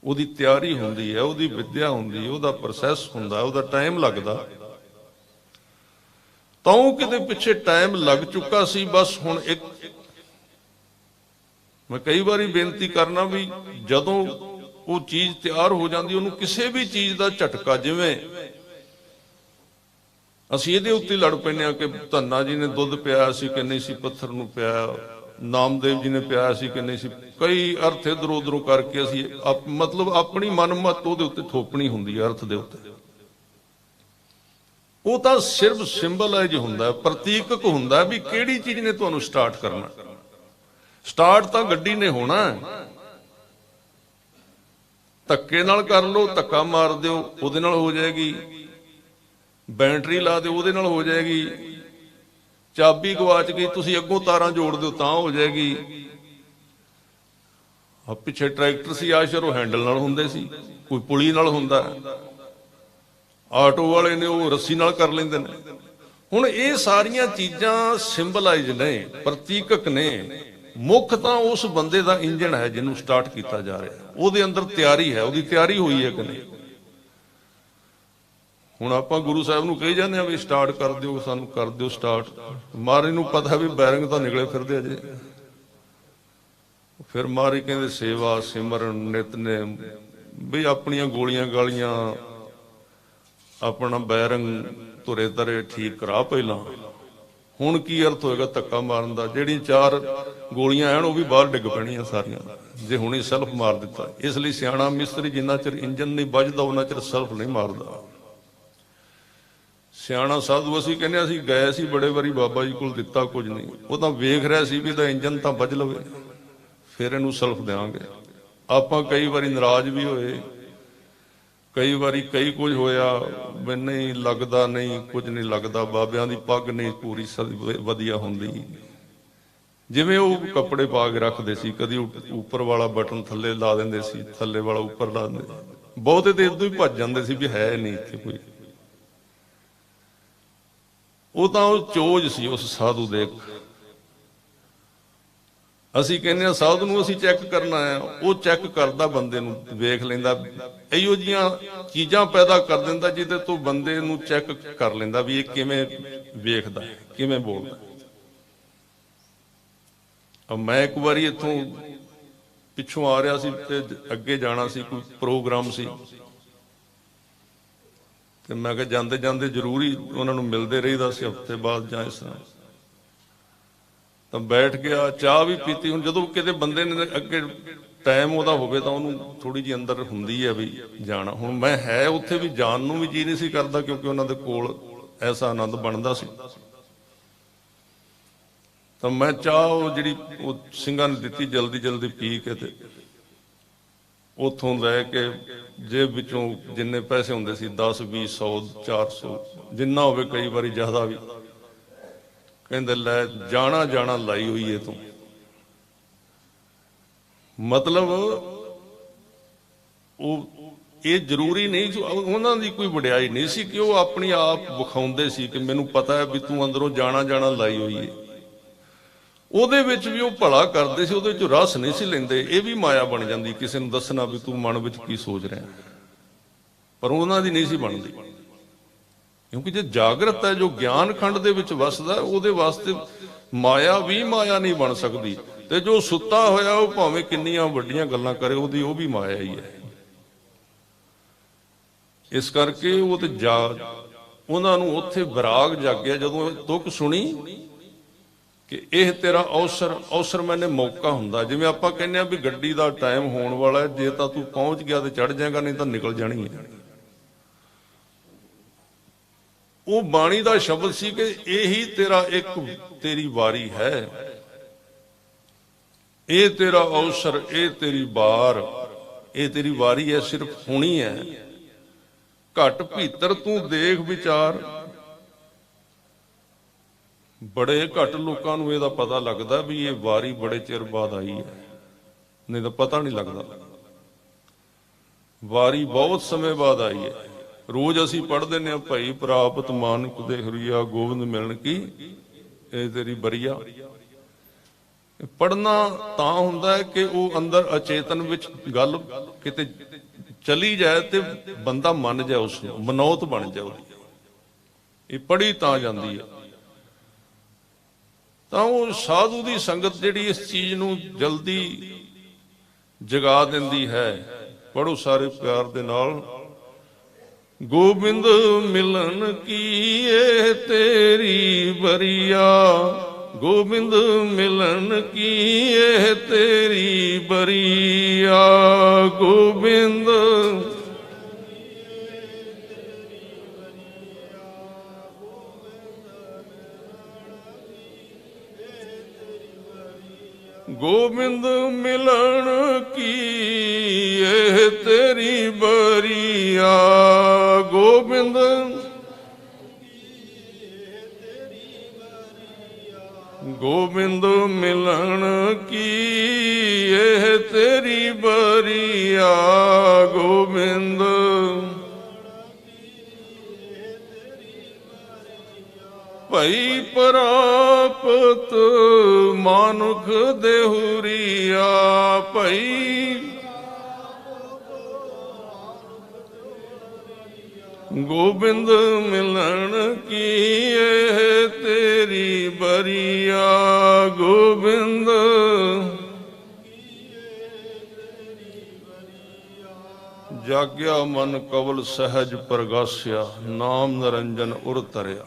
ਉਹਦੀ ਤਿਆਰੀ ਹੁੰਦੀ ਹੈ, ਉਹਦੀ ਵਿਦਿਆ ਹੁੰਦੀ ਹੈ, ਉਹਦਾ ਪ੍ਰੋਸੈਸ ਹੁੰਦਾ, ਉਹਦਾ ਟਾਈਮ ਲੱਗਦਾ। ਤਾਂ ਉਹ ਕਿਤੇ ਪਿੱਛੇ ਟਾਈਮ ਲੱਗ ਚੁੱਕਾ ਸੀ। ਬਸ ਹੁਣ ਇੱਕ ਮੈਂ ਕਈ ਵਾਰੀ ਬੇਨਤੀ ਕਰਨਾ ਵੀ ਜਦੋਂ ਉਹ ਚੀਜ਼ ਤਿਆਰ ਹੋ ਜਾਂਦੀ, ਉਹਨੂੰ ਕਿਸੇ ਵੀ ਚੀਜ਼ ਦਾ ਝਟਕਾ, ਜਿਵੇਂ ਅਸੀਂ ਇਹਦੇ ਉੱਤੇ ਲੜ ਪੈਂਦੇ ਹਾਂ ਕਿ ਧੰਨਾ ਜੀ ਨੇ ਦੁੱਧ ਪਿਆਇਆ ਸੀ ਕਿ ਨਹੀਂ ਸੀ, ਪੱਥਰ ਨੂੰ ਪਿਆਇਆ, ਨਾਮਦੇਵ ਜੀ ਨੇ ਪਿਆਇਆ ਸੀ ਕਿ ਨਹੀਂ ਸੀ, ਕਈ ਅਰਥ ਇਧਰੋਂ ਉਧਰੋਂ ਕਰਕੇ ਅਸੀਂ ਮਤਲਬ ਆਪਣੀ ਮਨਮਤ ਉਹਦੇ ਉੱਤੇ ਥੋਪਣੀ ਹੁੰਦੀ ਹੈ ਅਰਥ ਦੇ ਉੱਤੇ। ਉਹ ਤਾਂ ਸਿਰਫ ਸਿੰਬਲਾਈਜ਼ ਹੁੰਦਾ, ਪ੍ਰਤੀਕਕ ਹੁੰਦਾ ਵੀ ਕਿਹੜੀ ਚੀਜ਼ ਨੇ ਤੁਹਾਨੂੰ ਸਟਾਰਟ ਕਰਨਾ। ਸਟਾਰਟ ਤਾਂ ਗੱਡੀ ਨੇ ਹੋਣਾ, ਧੱਕੇ ਨਾਲ ਕਰ ਲਓ, ਧੱਕਾ ਮਾਰ ਦਿਓ, ਉਹਦੇ ਨਾਲ ਹੋ ਜਾਏਗੀ। ਬੈਟਰੀ ਲਾ ਦਿਓ, ਉਹਦੇ ਨਾਲ ਹੋ ਜਾਏਗੀ। ਚਾਬੀ ਗਵਾਚ ਗਈ, ਤੁਸੀਂ ਅੱਗੋਂ ਤਾਰਾਂ ਜੋੜ ਦਿਓ ਤਾਂ ਹੋ ਜਾਏਗੀ। ਪਿੱਛੇ ਟਰੈਕਟਰ ਸੀ ਆਸ਼ਰ, ਉਹ ਹੈਂਡਲ ਨਾਲ ਹੁੰਦੇ ਸੀ, ਕੋਈ ਪੁਲੀ ਨਾਲ ਹੁੰਦਾ। ਆਟੋ ਵਾਲੇ ਨੇ ਉਹ ਰੱਸੀ ਨਾਲ ਕਰ ਲੈਂਦੇ ਨੇ। ਹੁਣ ਇਹ ਸਾਰੀਆਂ ਚੀਜ਼ਾਂ ਸਿੰਬਲਾਈਜ਼ ਨੇ, ਪ੍ਰਤੀਕਕ ਨੇ। ਮੁੱਖ ਤਾਂ ਉਸ ਬੰਦੇ ਦਾ ਇੰਜਣ ਹੈ ਜਿਹਨੂੰ ਸਟਾਰਟ ਕੀਤਾ ਜਾ ਰਿਹਾ, ਉਹਦੇ ਅੰਦਰ ਤਿਆਰੀ ਹੈ, ਉਹਦੀ ਤਿਆਰੀ ਹੋਈ ਹੈ ਕਿ ਨਹੀਂ। ਹੁਣ ਆਪਾਂ ਗੁਰੂ ਸਾਹਿਬ ਨੂੰ ਕਹੀ ਜਾਂਦੇ ਆ ਵੀ ਸਟਾਰਟ ਕਰ ਦਿਓ, ਸਾਨੂੰ ਕਰ ਦਿਓ ਸਟਾਰਟ। ਮਹਾਰਾਜ ਨੂੰ ਪਤਾ ਵੀ ਬੈਰਿੰਗ ਤਾਂ ਨਿਕਲੇ ਫਿਰਦੇ ਅਜੇ। ਫਿਰ ਮਹਾਰਾਜ ਕਹਿੰਦੇ ਸੇਵਾ ਸਿਮਰਨ ਨਿਤਨੇਮ, ਵੀ ਆਪਣੀਆਂ ਗੋਲੀਆਂ ਗਾਲੀਆਂ ਆਪਣਾ ਬੈਰਿੰਗ ਧੁਰੇ ਤਰੇ ਠੀਕ ਕਰਾ ਪਹਿਲਾਂ। ਹੁਣ ਕੀ ਅਰਥ ਹੋਏਗਾ ਧੱਕਾ ਮਾਰਨ ਦਾ? ਜਿਹੜੀਆਂ 4 ਗੋਲੀਆਂ ਆਣ ਉਹ ਵੀ ਬਾਹਰ ਡਿੱਗ ਪੈਣੀਆਂ ਸਾਰੀਆਂ ਜੇ ਹੁਣੇ ਸੈਲਫ ਮਾਰ ਦਿੱਤਾ। ਇਸ ਲਈ ਸਿਆਣਾ ਮਿਸਤਰੀ ਜਿੰਨਾ ਚਿਰ ਇੰਜਨ ਨਹੀਂ ਵੱਜਦਾ ਉਹਨਾਂ ਚਿਰ ਸੈਲਫ ਨਹੀਂ ਮਾਰਦਾ। ਸਿਆਣਾ ਸਾਧੂ ਅਸੀਂ ਕਹਿੰਦੇ ਅਸੀਂ ਗਏ ਸੀ ਬੜੇ ਵਾਰੀ ਬਾਬਾ ਜੀ ਕੋਲ, ਦਿੱਤਾ ਕੁਝ ਨਹੀਂ। ਉਹ ਤਾਂ ਵੇਖ ਰਿਹਾ ਸੀ ਵੀ ਇਹਦਾ ਇੰਜਨ ਤਾਂ ਵੱਜ ਲਵੇ ਫਿਰ ਇਹਨੂੰ ਸੈਲਫ ਦੇਵਾਂਗੇ। ਆਪਾਂ ਕਈ ਵਾਰੀ ਨਾਰਾਜ਼ ਵੀ ਹੋਏ, ਕਈ ਵਾਰੀ ਕਈ ਕੁਝ ਹੋਇਆ ਵੀ ਨਹੀਂ ਲੱਗਦਾ, ਨਹੀਂ ਕੁਝ ਨਹੀਂ ਲੱਗਦਾ, ਬਾਬਿਆਂ ਦੀ ਪੱਗ ਨਹੀਂ ਪੂਰੀ ਵਧੀਆ ਹੁੰਦੀ। ਜਿਵੇਂ ਉਹ ਕੱਪੜੇ ਪਾ ਕੇ ਰੱਖਦੇ ਸੀ, ਕਦੀ ਉੱਪਰ ਵਾਲਾ ਬਟਨ ਥੱਲੇ ਲਾ ਦਿੰਦੇ ਸੀ, ਥੱਲੇ ਵਾਲਾ ਉੱਪਰ ਲਾ ਦਿੰਦੇ। ਬਹੁਤੇ ਤੇ ਇਦੋਂ ਹੀ ਭੱਜ ਜਾਂਦੇ ਸੀ ਵੀ ਹੈ ਨਹੀਂ ਇੱਥੇ ਕੋਈ। ਉਹ ਤਾਂ ਉਹ ਚੋਜ ਸੀ ਉਸ ਸਾਧੂ ਦੇ। ਅਸੀਂ ਕਹਿੰਦੇ ਹਾਂ ਸਾਧੂ ਨੂੰ ਅਸੀਂ ਚੈੱਕ ਕਰਨਾ ਆ, ਉਹ ਚੈੱਕ ਕਰਦਾ, ਬੰਦੇ ਨੂੰ ਵੇਖ ਲੈਂਦਾ। ਇਹੋ ਜਿਹੀਆਂ ਚੀਜ਼ਾਂ ਪੈਦਾ ਕਰ ਦਿੰਦਾ ਜਿਹਦੇ ਤੋਂ ਬੰਦੇ ਨੂੰ ਚੈੱਕ ਕਰ ਲੈਂਦਾ ਵੀ ਇਹ ਕਿਵੇਂ ਵੇਖਦਾ, ਕਿਵੇਂ ਬੋਲਦਾ। ਮੈਂ ਇੱਕ ਵਾਰੀ ਇੱਥੋਂ ਪਿੱਛੋਂ ਆ ਰਿਹਾ ਸੀ ਤੇ ਅੱਗੇ ਜਾਣਾ ਸੀ, ਕੋਈ ਪ੍ਰੋਗਰਾਮ ਸੀ, ਤੇ ਮੈਂ ਕਿਹਾ ਜਾਂਦੇ ਜਾਂਦੇ ਜ਼ਰੂਰੀ ਉਹਨਾਂ ਨੂੰ ਮਿਲਦੇ ਰਹੀਦਾ ਸੀ ਹਫ਼ਤੇ ਬਾਅਦ ਜਾਂ ਇਸ ਤਰ੍ਹਾਂ। ਤਾਂ ਬੈਠ ਗਿਆ, ਚਾਹ ਵੀ ਪੀਤੀ। ਹੁਣ ਜਦੋਂ ਕਿਤੇ ਬੰਦੇ ਨੇ ਅੱਗੇ ਟਾਈਮ ਉਹਦਾ ਹੋਵੇ ਤਾਂ ਉਹਨੂੰ ਥੋੜੀ ਜਿਹੀ ਅੰਦਰ ਹੁੰਦੀ ਹੈ ਵੀ ਜਾਣਾ। ਹੁਣ ਮੈਂ ਹੈ ਉੱਥੇ ਵੀ ਜਾਣ ਨੂੰ ਵੀ ਜੀ ਨਹੀਂ ਸੀ ਕਰਦਾ, ਕਿਉਂਕਿ ਉਹਨਾਂ ਦੇ ਕੋਲ ਐਸਾ ਆਨੰਦ ਬਣਦਾ ਸੀ। ਤਾਂ ਮੈਂ ਚਾਹ ਉਹ ਜਿਹੜੀ ਉਹ ਸਿੰਘਾਂ ਨੇ ਦਿੱਤੀ ਜਲਦੀ ਜਲਦੀ ਪੀ ਕੇ, ਤੇ ਉੱਥੋਂ ਲੈ ਕੇ ਜੇਬ ਵਿੱਚੋਂ ਜਿੰਨੇ ਪੈਸੇ ਹੁੰਦੇ ਸੀ 10 20 100 400 ਜਿੰਨਾ ਹੋਵੇ, ਕਈ ਵਾਰੀ ਜ਼ਿਆਦਾ ਵੀ, ਕਹਿੰਦੇ ਲੈ ਜਾਣਾ ਜਾਣਾ ਲਾਈ ਹੋਈ ਏ ਤੂੰ। ਮਤਲਬ ਉਹ ਇਹ ਜ਼ਰੂਰੀ ਨਹੀਂ, ਉਹਨਾਂ ਦੀ ਕੋਈ ਵਡਿਆਈ ਨਹੀਂ ਸੀ ਕਿ ਉਹ ਆਪਣੀ ਆਪ ਵਿਖਾਉਂਦੇ ਸੀ ਕਿ ਮੈਨੂੰ ਪਤਾ ਹੈ ਵੀ ਤੂੰ ਅੰਦਰੋਂ ਜਾਣਾ ਜਾਣਾ ਲਾਈ ਹੋਈ ਏ। ਉਹਦੇ ਵਿੱਚ ਵੀ ਉਹ ਭਲਾ ਕਰਦੇ ਸੀ, ਉਹਦੇ ਵਿੱਚ ਰਸ ਨਹੀਂ ਸੀ ਲੈਂਦੇ। ਇਹ ਵੀ ਮਾਇਆ ਬਣ ਜਾਂਦੀ ਕਿਸੇ ਨੂੰ ਦੱਸਣਾ ਵੀ ਤੂੰ ਮਨ ਵਿੱਚ ਕੀ ਸੋਚ ਰਿਹਾ, ਪਰ ਉਹਨਾਂ ਦੀ ਨਹੀਂ ਸੀ ਬਣਦੀ। ਕਿਉਂਕਿ ਜੇ ਜਾਗਰਤ ਹੈ, ਜੋ ਗਿਆਨ ਖੰਡ ਦੇ ਵਿੱਚ ਵਸਦਾ, ਉਹਦੇ ਵਾਸਤੇ ਮਾਇਆ ਵੀ ਮਾਇਆ ਨਹੀਂ ਬਣ ਸਕਦੀ। ਤੇ ਜੋ ਸੁੱਤਾ ਹੋਇਆ ਉਹ ਭਾਵੇਂ ਕਿੰਨੀਆਂ ਵੱਡੀਆਂ ਗੱਲਾਂ ਕਰੇ, ਉਹਦੀ ਉਹ ਵੀ ਮਾਇਆ ਹੀ ਹੈ। ਇਸ ਕਰਕੇ ਉਹ ਤੇ ਉਹਨਾਂ ਨੂੰ ਉੱਥੇ ਵਿਰਾਗ ਜਾਗਿਆ ਜਦੋਂ ਤੁਕ ਸੁਣੀ ਕਿ ਇਹ ਤੇਰਾ ਅਵਸਰ ਮੈਨੇ ਮੌਕਾ ਹੁੰਦਾ। ਜਿਵੇਂ ਆਪਾਂ ਕਹਿੰਦੇ ਆ ਵੀ ਗੱਡੀ ਦਾ ਟਾਈਮ ਹੋਣ ਵਾਲਾ, ਜੇ ਤਾਂ ਤੂੰ ਪਹੁੰਚ ਗਿਆ ਤੇ ਚੜ ਜਾਏਗਾ, ਨਹੀਂ ਤਾਂ ਨਿਕਲ ਜਾਣੀ ਹੈ। ਉਹ ਬਾਣੀ ਦਾ ਸ਼ਬਦ ਸੀ ਕਿ ਇਹੀ ਤੇਰਾ ਇੱਕ ਤੇਰੀ ਵਾਰੀ ਹੈ, ਇਹ ਤੇਰਾ ਅਵਸਰ, ਇਹ ਤੇਰੀ ਵਾਰ, ਇਹ ਤੇਰੀ ਵਾਰੀ ਹੈ, ਸਿਰਫ ਹੋਣੀ ਹੈ। ਘਟ ਭੀਤਰ ਤੂੰ ਦੇਖ ਵਿਚਾਰ। ਬੜੇ ਘੱਟ ਲੋਕਾਂ ਨੂੰ ਇਹਦਾ ਪਤਾ ਲੱਗਦਾ ਵੀ ਇਹ ਵਾਰੀ ਬੜੇ ਚਿਰ ਬਾਅਦ ਆਈ ਹੈ, ਨਹੀਂ ਤਾਂ ਪਤਾ ਨਹੀਂ ਲੱਗਦਾ। ਵਾਰੀ ਬਹੁਤ ਸਮੇਂ ਬਾਅਦ ਆਈ ਹੈ। ਰੋਜ਼ ਅਸੀਂ ਪੜ੍ਹਦੇ ਨੇ ਭਾਈ ਪ੍ਰਾਪਤ ਮਾਨਕ ਦੇ ਹਰੀਆ ਗੋਬਿੰਦ ਮਿਲਣ ਕੀ, ਇਹ ਤੇਰੀ ਬਰੀਆ। ਪੜ੍ਹਨਾ ਤਾਂ ਹੁੰਦਾ ਹੈ ਕਿ ਉਹ ਅੰਦਰ ਅਚੇਤਨ ਵਿੱਚ ਗੱਲ ਕਿਤੇ ਚਲੀ ਜਾਏ ਤੇ ਬੰਦਾ ਮੰਨ ਜਾਏ, ਉਸ ਨੂੰ ਮਨੌਤ ਬਣ ਜਾਏ ਉਹਦੀ। ਇਹ ਪੜ੍ਹੀ ਤਾਂ ਜਾਂਦੀ ਹੈ। ਤਾਂ ਉਹ ਸਾਧੂ ਦੀ ਸੰਗਤ ਜਿਹੜੀ ਇਸ ਚੀਜ਼ ਨੂੰ ਜਲਦੀ ਜਗਾ ਦਿੰਦੀ ਹੈ। ਪੜ੍ਹੋ ਸਾਰੇ ਪਿਆਰ ਦੇ ਨਾਲ। ਗੋਬਿੰਦ ਮਿਲਨ ਕੀਏ ਤੇਰੀ ਬਰੀਆ, ਗੋਬਿੰਦ ਮਿਲਨ ਕੀਏ ਤੇਰੀ ਬਰੀਆ, ਗੋਬਿੰਦ ਗੋਬਿੰਦ ਮਿਲਣ ਕੀ ਇਹ ਤੇਰੀ ਬਰੀਆ, ਗੋਬਿੰਦ ਗੋਬਿੰਦ ਮਿਲਣ ਕੀ ਇਹ ਤੇਰੀ ਬਰੀਆ, ਗੋਬਿੰਦ ਭਈ ਪ੍ਰਾਪਤ ਮਾਨੁਖ ਦੇਹੁਰੀਆ, ਭਈ ਗੋਬਿੰਦ ਮਿਲਣ ਕੀ ਇਹ ਤੇਰੀ ਬਰੀਆ, ਗੋਬਿੰਦ ਜਾਗਿਆ ਮਨ ਕਵਲ ਸਹਿਜ ਪ੍ਰਗਾਸਿਆ, ਨਾਮ ਨਿਰੰਜਨ ਉਰ ਤਰਿਆ।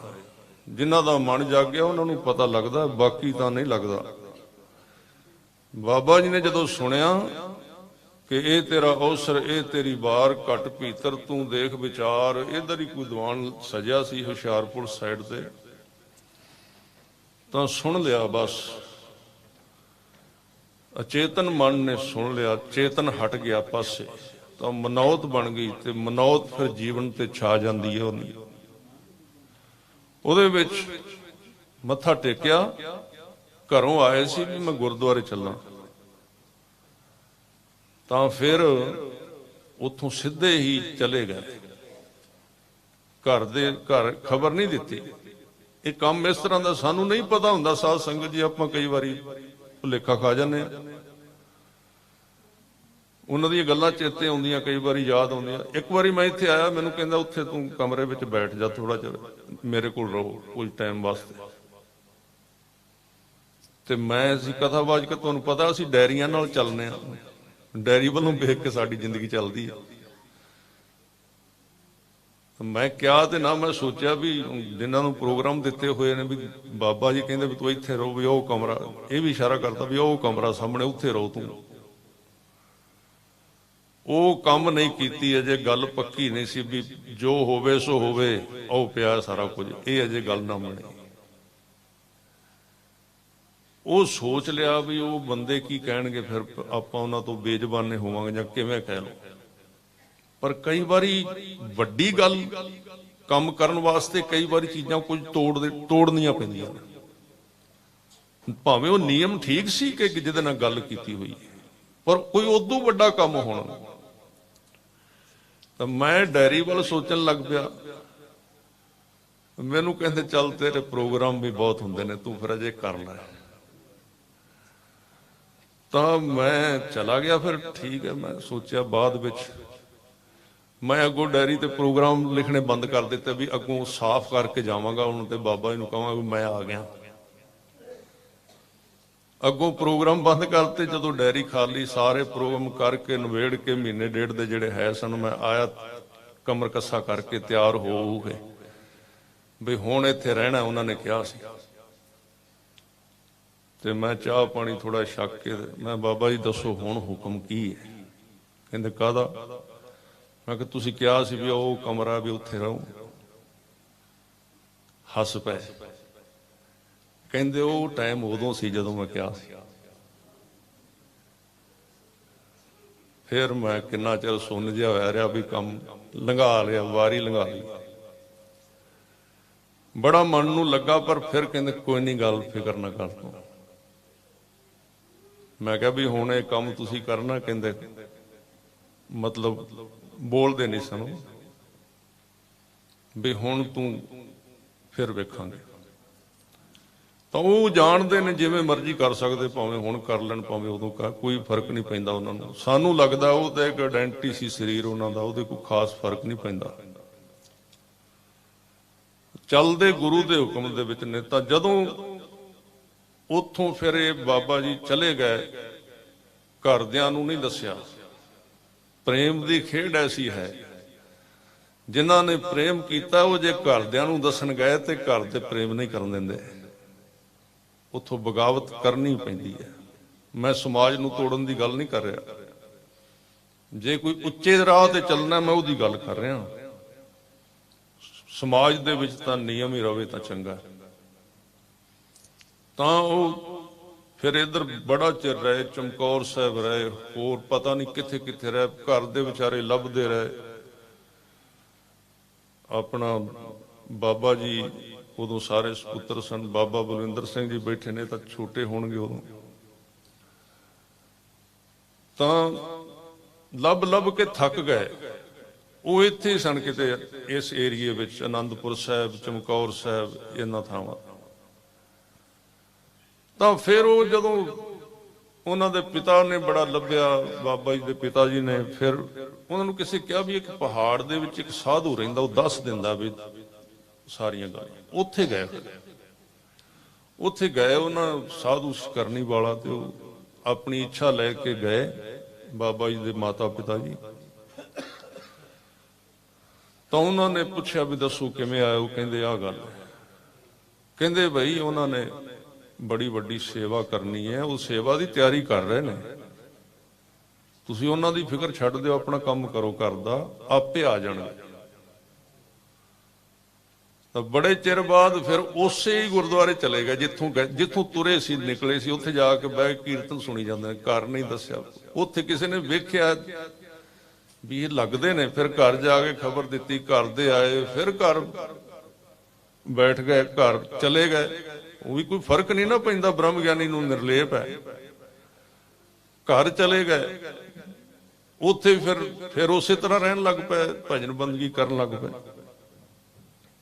ਜਿਨ੍ਹਾਂ ਦਾ ਮਨ ਜਾਗਿਆ ਉਹਨਾਂ ਨੂੰ ਪਤਾ ਲੱਗਦਾ, ਬਾਕੀ ਤਾਂ ਨਹੀਂ ਲੱਗਦਾ। ਬਾਬਾ ਜੀ ਨੇ ਜਦੋਂ ਸੁਣਿਆ ਕਿ ਇਹ ਤੇਰਾ ਅਵਸਰ, ਇਹ ਤੇਰੀ ਵਾਰ, ਘਟ ਭੀਤਰ ਤੂੰ ਦੇਖ ਵਿਚਾਰ, ਇੱਧਰ ਹੀ ਕੋਈ ਦੀਵਾਨ ਸਜਿਆ ਸੀ ਹੁਸ਼ਿਆਰਪੁਰ ਸਾਈਡ ਤੇ, ਤਾਂ ਸੁਣ ਲਿਆ। ਬਸ ਅਚੇਤਨ ਮਨ ਨੇ ਸੁਣ ਲਿਆ, ਚੇਤਨ ਹਟ ਗਿਆ ਪਾਸੇ, ਤਾਂ ਮਨੌਤ ਬਣ ਗਈ। ਤੇ ਮਨੌਤ ਫਿਰ ਜੀਵਨ ਤੇ ਛਾ ਜਾਂਦੀ ਹੈ। ਉਹਦੇ ਵਿੱਚ ਮੱਥਾ ਟੇਕਿਆ, ਘਰੋਂ ਆਏ ਸੀ ਵੀ ਮੈਂ ਗੁਰਦੁਆਰੇ ਚੱਲਾਂ, ਤਾਂ ਫਿਰ ਉੱਥੋਂ ਸਿੱਧੇ ਹੀ ਚਲੇ ਗਏ। ਘਰ ਖਬਰ ਨਹੀਂ ਦਿੱਤੀ। ਇਹ ਕੰਮ ਇਸ ਤਰ੍ਹਾਂ ਦਾ ਸਾਨੂੰ ਨਹੀਂ ਪਤਾ ਹੁੰਦਾ। ਸਾਧ ਸੰਗਤ ਜੀ, ਆਪਾਂ ਕਈ ਵਾਰੀ ਭੁਲੇਖਾ ਖਾ ਜਾਂਦੇ ਆ। ਉਹਨਾਂ ਦੀਆਂ ਗੱਲਾਂ ਚੇਤੇ ਆਉਂਦੀਆਂ, ਕਈ ਵਾਰੀ ਯਾਦ ਆਉਂਦੀਆਂ। ਇੱਕ ਵਾਰੀ ਮੈਂ ਇੱਥੇ ਆਇਆ, ਮੈਨੂੰ ਕਹਿੰਦਾ ਉੱਥੇ ਤੂੰ ਕਮਰੇ ਵਿੱਚ ਬੈਠ ਜਾ, ਥੋੜਾ ਚਿਰ ਮੇਰੇ ਕੋਲ ਰਹੋ ਕੁਝ ਟਾਈਮ ਵਾਸਤੇ। ਤੇ ਮੈਂ ਅਸੀਂ ਕਥਾਵਾਚਕ, ਤੁਹਾਨੂੰ ਪਤਾ ਅਸੀਂ ਡਾਇਰੀਆਂ ਨਾਲ ਚੱਲਦੇ ਆ, ਡਾਇਰੀ ਵੱਲੋਂ ਵੇਖ ਕੇ ਸਾਡੀ ਜ਼ਿੰਦਗੀ ਚੱਲਦੀ ਆ। ਮੈਂ ਕਿਹਾ ਤੇ ਨਾ ਮੈਂ ਸੋਚਿਆ ਵੀ ਜਿਨ੍ਹਾਂ ਨੂੰ ਪ੍ਰੋਗਰਾਮ ਦਿੱਤੇ ਹੋਏ ਨੇ ਵੀ ਬਾਬਾ ਜੀ ਕਹਿੰਦੇ ਵੀ ਤੂੰ ਇੱਥੇ ਰਹੋ, ਵੀ ਉਹ ਕਮਰਾ, ਇਹ ਵੀ ਇਸ਼ਾਰਾ ਕਰਦਾ ਵੀ ਉਹ ਕਮਰਾ ਸਾਹਮਣੇ, ਉੱਥੇ ਰਹੋ ਤੂੰ। ਉਹ ਕੰਮ ਨਹੀਂ ਕੀਤੀ ਅਜੇ, ਗੱਲ ਪੱਕੀ ਨਹੀਂ ਸੀ ਵੀ ਜੋ ਹੋਵੇ ਸੋ ਹੋਵੇ, ਉਹ ਪਿਆ ਸਾਰਾ ਕੁਝ, ਇਹ ਅਜੇ ਗੱਲ ਨਾ ਬਣੀ। ਉਹ ਸੋਚ ਲਿਆ ਵੀ ਉਹ ਬੰਦੇ ਕੀ ਕਹਿਣਗੇ, ਫਿਰ ਆਪਾਂ ਉਹਨਾਂ ਤੋਂ ਬੇਜ਼ਬਾਨੇ ਹੋਵਾਂਗੇ ਜਾਂ ਕਿਵੇਂ ਕਹਿ ਲਓ। ਪਰ ਕਈ ਵਾਰੀ ਵੱਡੀ ਗੱਲ ਕੰਮ ਕਰਨ ਵਾਸਤੇ ਕਈ ਵਾਰੀ ਚੀਜ਼ਾਂ ਕੁਝ ਤੋੜਨੀਆਂ ਪੈਂਦੀਆਂ। ਭਾਵੇਂ ਉਹ ਨਿਯਮ ਠੀਕ ਸੀ ਕਿ ਜਿਹਦੇ ਨਾਲ ਗੱਲ ਕੀਤੀ ਹੋਈ, ਪਰ ਕੋਈ ਉਦੋਂ ਵੱਡਾ ਕੰਮ ਹੋਣਾ। ਤਾਂ ਮੈਂ ਡਾਇਰੀ ਵੱਲ ਸੋਚਣ ਲੱਗ ਪਿਆ। ਮੈਨੂੰ ਕਹਿੰਦੇ ਚੱਲ ਤੇਰੇ ਪ੍ਰੋਗਰਾਮ ਵੀ ਬਹੁਤ ਹੁੰਦੇ ਨੇ, ਤੂੰ ਫਿਰ ਅਜੇ ਕਰ ਲੈ। ਤਾਂ ਮੈਂ ਚਲਾ ਗਿਆ। ਫਿਰ ਠੀਕ ਹੈ, ਮੈਂ ਸੋਚਿਆ ਬਾਅਦ ਵਿੱਚ ਮੈਂ ਅੱਗੋਂ ਡਾਇਰੀ ਤੇ ਪ੍ਰੋਗਰਾਮ ਲਿਖਣੇ ਬੰਦ ਕਰ ਦਿੱਤੇ, ਵੀ ਅੱਗੋਂ ਸਾਫ਼ ਕਰਕੇ ਜਾਵਾਂਗਾ ਹੁਣ ਤੇ ਬਾਬਾ ਜੀ ਨੂੰ ਕਹਾਂਗਾ ਮੈਂ ਆ ਗਿਆ। ਅੱਗੋਂ ਪ੍ਰੋਗਰਾਮ ਬੰਦ ਕਰਤੇ। ਜਦੋਂ ਡਾਇਰੀ ਖਾਲੀ, ਸਾਰੇ ਪ੍ਰੋਗਰਾਮ ਕਰਕੇ ਨਵੇੜ ਕੇ ਮਹੀਨੇ ਡੇਢ ਦੇ ਜਿਹੜੇ ਹੈ ਸਨ, ਮੈਂ ਆਇਆ ਕਮਰ ਕੱਸਾ ਕਰਕੇ ਤਿਆਰ ਹੋ ਗਏ ਵੀ ਹੁਣ ਇੱਥੇ ਰਹਿਣਾ ਉਹਨਾਂ ਨੇ ਕਿਹਾ ਸੀ। ਤੇ ਮੈਂ ਚਾਹ ਪਾਣੀ ਥੋੜਾ ਛੱਕ ਕੇ ਮੈਂ, ਬਾਬਾ ਜੀ ਦੱਸੋ ਹੁਣ ਹੁਕਮ ਕੀ ਹੈ? ਕਹਿੰਦੇ ਕਾਹਦਾ? ਮੈਂ ਕਿਹਾ ਤੁਸੀਂ ਕਿਹਾ ਸੀ ਵੀ ਉਹ ਕਮਰਾ ਵੀ ਉੱਥੇ ਰਹੋ। ਹੱਸ ਪਏ, ਕਹਿੰਦੇ ਉਹ ਟਾਈਮ ਉਦੋਂ ਸੀ ਜਦੋਂ ਮੈਂ ਕਿਹਾ ਸੀ। ਫਿਰ ਮੈਂ ਕਿੰਨਾ ਚਿਰ ਸੁੰਨ ਜਿਹਾ ਹੋਇਆ ਰਿਹਾ ਵੀ ਕੰਮ ਲੰਘਾ ਲਿਆ, ਵਾਰੀ ਲੰਘਾ ਲਈ। ਬੜਾ ਮਨ ਨੂੰ ਲੱਗਾ, ਪਰ ਫਿਰ ਕਹਿੰਦੇ ਕੋਈ ਨਹੀਂ, ਗੱਲ ਫਿਕਰ ਨਾ ਕਰ ਤੂੰ। ਮੈਂ ਕਿਹਾ ਵੀ ਹੁਣ ਇਹ ਕੰਮ ਤੁਸੀਂ ਕਰਨਾ? ਕਹਿੰਦੇ ਮਤਲਬ ਬੋਲਦੇ ਨਹੀਂ ਸਾਨੂੰ ਵੀ ਹੁਣ ਤੂੰ ਫਿਰ ਵੇਖਾਂਗੇ। ਤਾਂ ਉਹ ਜਾਣਦੇ ਨੇ ਜਿਵੇਂ ਮਰਜ਼ੀ ਕਰ ਸਕਦੇ, ਭਾਵੇਂ ਹੁਣ ਕਰ ਲੈਣ ਭਾਵੇਂ ਉਦੋਂ ਕਰ, ਕੋਈ ਫਰਕ ਨਹੀਂ ਪੈਂਦਾ ਉਹਨਾਂ ਨੂੰ। ਸਾਨੂੰ ਲੱਗਦਾ ਉਹ ਤਾਂ ਇੱਕ ਆਇਡੈਂਟੀ ਸੀ ਸਰੀਰ ਉਹਨਾਂ ਦਾ, ਉਹਦੇ ਕੋਈ ਖਾਸ ਫਰਕ ਨਹੀਂ ਪੈਂਦਾ। ਚੱਲਦੇ ਗੁਰੂ ਦੇ ਹੁਕਮ ਦੇ ਵਿੱਚ ਨੇ। ਤਾਂ ਜਦੋਂ ਉੱਥੋਂ ਫਿਰ ਇਹ ਬਾਬਾ ਜੀ ਚਲੇ ਗਏ, ਘਰਦਿਆਂ ਨੂੰ ਨਹੀਂ ਦੱਸਿਆ। ਪ੍ਰੇਮ ਦੀ ਖੇਡ ਐਸੀ ਹੈ, ਜਿਨ੍ਹਾਂ ਨੇ ਪ੍ਰੇਮ ਕੀਤਾ ਉਹ ਜੇ ਘਰਦਿਆਂ ਨੂੰ ਦੱਸਣ ਗਏ ਤੇ ਘਰ ਦੇ ਪ੍ਰੇਮ ਨਹੀਂ ਕਰਨ ਦਿੰਦੇ, ਉੱਥੋਂ ਬਗਾਵਤ ਕਰਨੀ ਪੈਂਦੀ ਹੈ। ਮੈਂ ਸਮਾਜ ਨੂੰ ਤੋੜਨ ਦੀ ਗੱਲ ਨਹੀਂ ਕਰ ਰਿਹਾ, ਜੇ ਕੋਈ ਉੱਚੇ ਰਾਹ ਤੇ ਚੱਲਣਾ ਮੈਂ ਉਹਦੀ ਗੱਲ ਕਰ ਰਿਹਾ। ਸਮਾਜ ਦੇ ਵਿੱਚ ਤਾਂ ਨਿਯਮ ਹੀ ਰਵੇ ਤਾਂ ਚੰਗਾ। ਤਾਂ ਉਹ ਫਿਰ ਇੱਧਰ ਬੜਾ ਚਿਰ ਰਹੇ, ਚਮਕੌਰ ਸਾਹਿਬ ਰਹੇ, ਹੋਰ ਪਤਾ ਨਹੀਂ ਕਿੱਥੇ ਕਿੱਥੇ ਰਹੇ, ਘਰ ਦੇ ਵਿਚਾਰੇ ਲੱਭਦੇ ਰਹੇ। ਆਪਣਾ ਬਾਬਾ ਜੀ ਉਦੋਂ ਸਾਰੇ ਸਪੁੱਤਰ ਸਨ, ਬਾਬਾ ਬਲਵਿੰਦਰ ਸਿੰਘ ਜੀ ਬੈਠੇ ਨੇ ਤਾਂ ਛੋਟੇ ਹੋਣਗੇ ਉਦੋਂ। ਤਾਂ ਲੱਭ ਕੇ ਥੱਕ ਗਏ। ਉਹ ਇੱਥੇ ਹੀ ਸਨ ਕਿਤੇ ਇਸ ਏਰੀਏ ਵਿੱਚ, ਆਨੰਦਪੁਰ ਸਾਹਿਬ, ਚਮਕੌਰ ਸਾਹਿਬ, ਇਹਨਾਂ ਥਾਵਾਂ। ਤਾਂ ਫਿਰ ਉਹ ਜਦੋਂ ਉਹਨਾਂ ਦੇ ਪਿਤਾ ਨੇ ਬੜਾ ਲੱਭਿਆ, ਬਾਬਾ ਜੀ ਦੇ ਪਿਤਾ ਜੀ ਨੇ, ਫਿਰ ਉਹਨਾਂ ਨੂੰ ਕਿਸੇ ਕਿਹਾ ਵੀ ਇੱਕ ਪਹਾੜ ਦੇ ਵਿੱਚ ਇੱਕ ਸਾਧੂ ਰਹਿੰਦਾ, ਉਹ ਦੱਸ ਦਿੰਦਾ ਵੀ ਸਾਰੀਆਂ ਗੱਲਾਂ। ਉੱਥੇ ਗਏ, ਉੱਥੇ ਗਏ ਉਹਨਾਂ ਸਾਧੂ ਕਰਨੀ ਵਾਲਾ, ਤੇ ਉਹ ਆਪਣੀ ਇੱਛਾ ਲੈ ਕੇ ਗਏ ਬਾਬਾ ਜੀ ਦੇ ਮਾਤਾ ਪਿਤਾ ਜੀ। ਤਾਂ ਉਹਨਾਂ ਨੇ ਪੁੱਛਿਆ ਵੀ ਦੱਸੋ ਕਿਵੇਂ ਆਏ ਹੋ? ਕਹਿੰਦੇ ਆਹ ਗੱਲ। ਕਹਿੰਦੇ ਬਈ ਉਹਨਾਂ ਨੇ ਬੜੀ ਵੱਡੀ ਸੇਵਾ ਕਰਨੀ ਹੈ, ਉਹ ਸੇਵਾ ਦੀ ਤਿਆਰੀ ਕਰ ਰਹੇ ਨੇ, ਤੁਸੀਂ ਉਹਨਾਂ ਦੀ ਫਿਕਰ ਛੱਡ ਦਿਓ, ਆਪਣਾ ਕੰਮ ਕਰੋ ਘਰ ਦਾ, ਆਪੇ ਆ ਜਾਣਗੇ। ਤਾਂ ਬੜੇ ਚਿਰ ਬਾਅਦ ਫਿਰ ਉਸੇ ਹੀ ਗੁਰਦੁਆਰੇ ਚਲੇ ਗਏ ਜਿੱਥੋਂ ਤੁਰੇ ਸੀ, ਨਿਕਲੇ ਸੀ। ਉੱਥੇ ਜਾ ਕੇ ਬਹਿ ਕੀਰਤਨ ਸੁਣੀ ਜਾਂਦੇ ਨੇ, ਘਰ ਨਹੀਂ ਦੱਸਿਆ। ਉੱਥੇ ਕਿਸੇ ਨੇ ਵੇਖਿਆ ਵੀ ਇਹ ਲੱਗਦੇ ਨੇ, ਫਿਰ ਘਰ ਜਾ ਕੇ ਖਬਰ ਦਿੱਤੀ, ਘਰ ਦੇ ਆਏ, ਫਿਰ ਘਰ ਬੈਠ ਗਏ, ਘਰ ਚਲੇ ਗਏ। ਉਹ ਵੀ ਕੋਈ ਫਰਕ ਨਹੀਂ ਨਾ ਪੈਂਦਾ, ਬ੍ਰਹਮ ਗਿਆਨੀ ਨੂੰ ਨਿਰਲੇਪ ਹੈ। ਘਰ ਚਲੇ ਗਏ, ਉੱਥੇ ਫਿਰ ਉਸੇ ਤਰ੍ਹਾਂ ਰਹਿਣ ਲੱਗ ਪਏ, ਭਜਨ ਬੰਦਗੀ ਕਰਨ ਲੱਗ ਪਏ।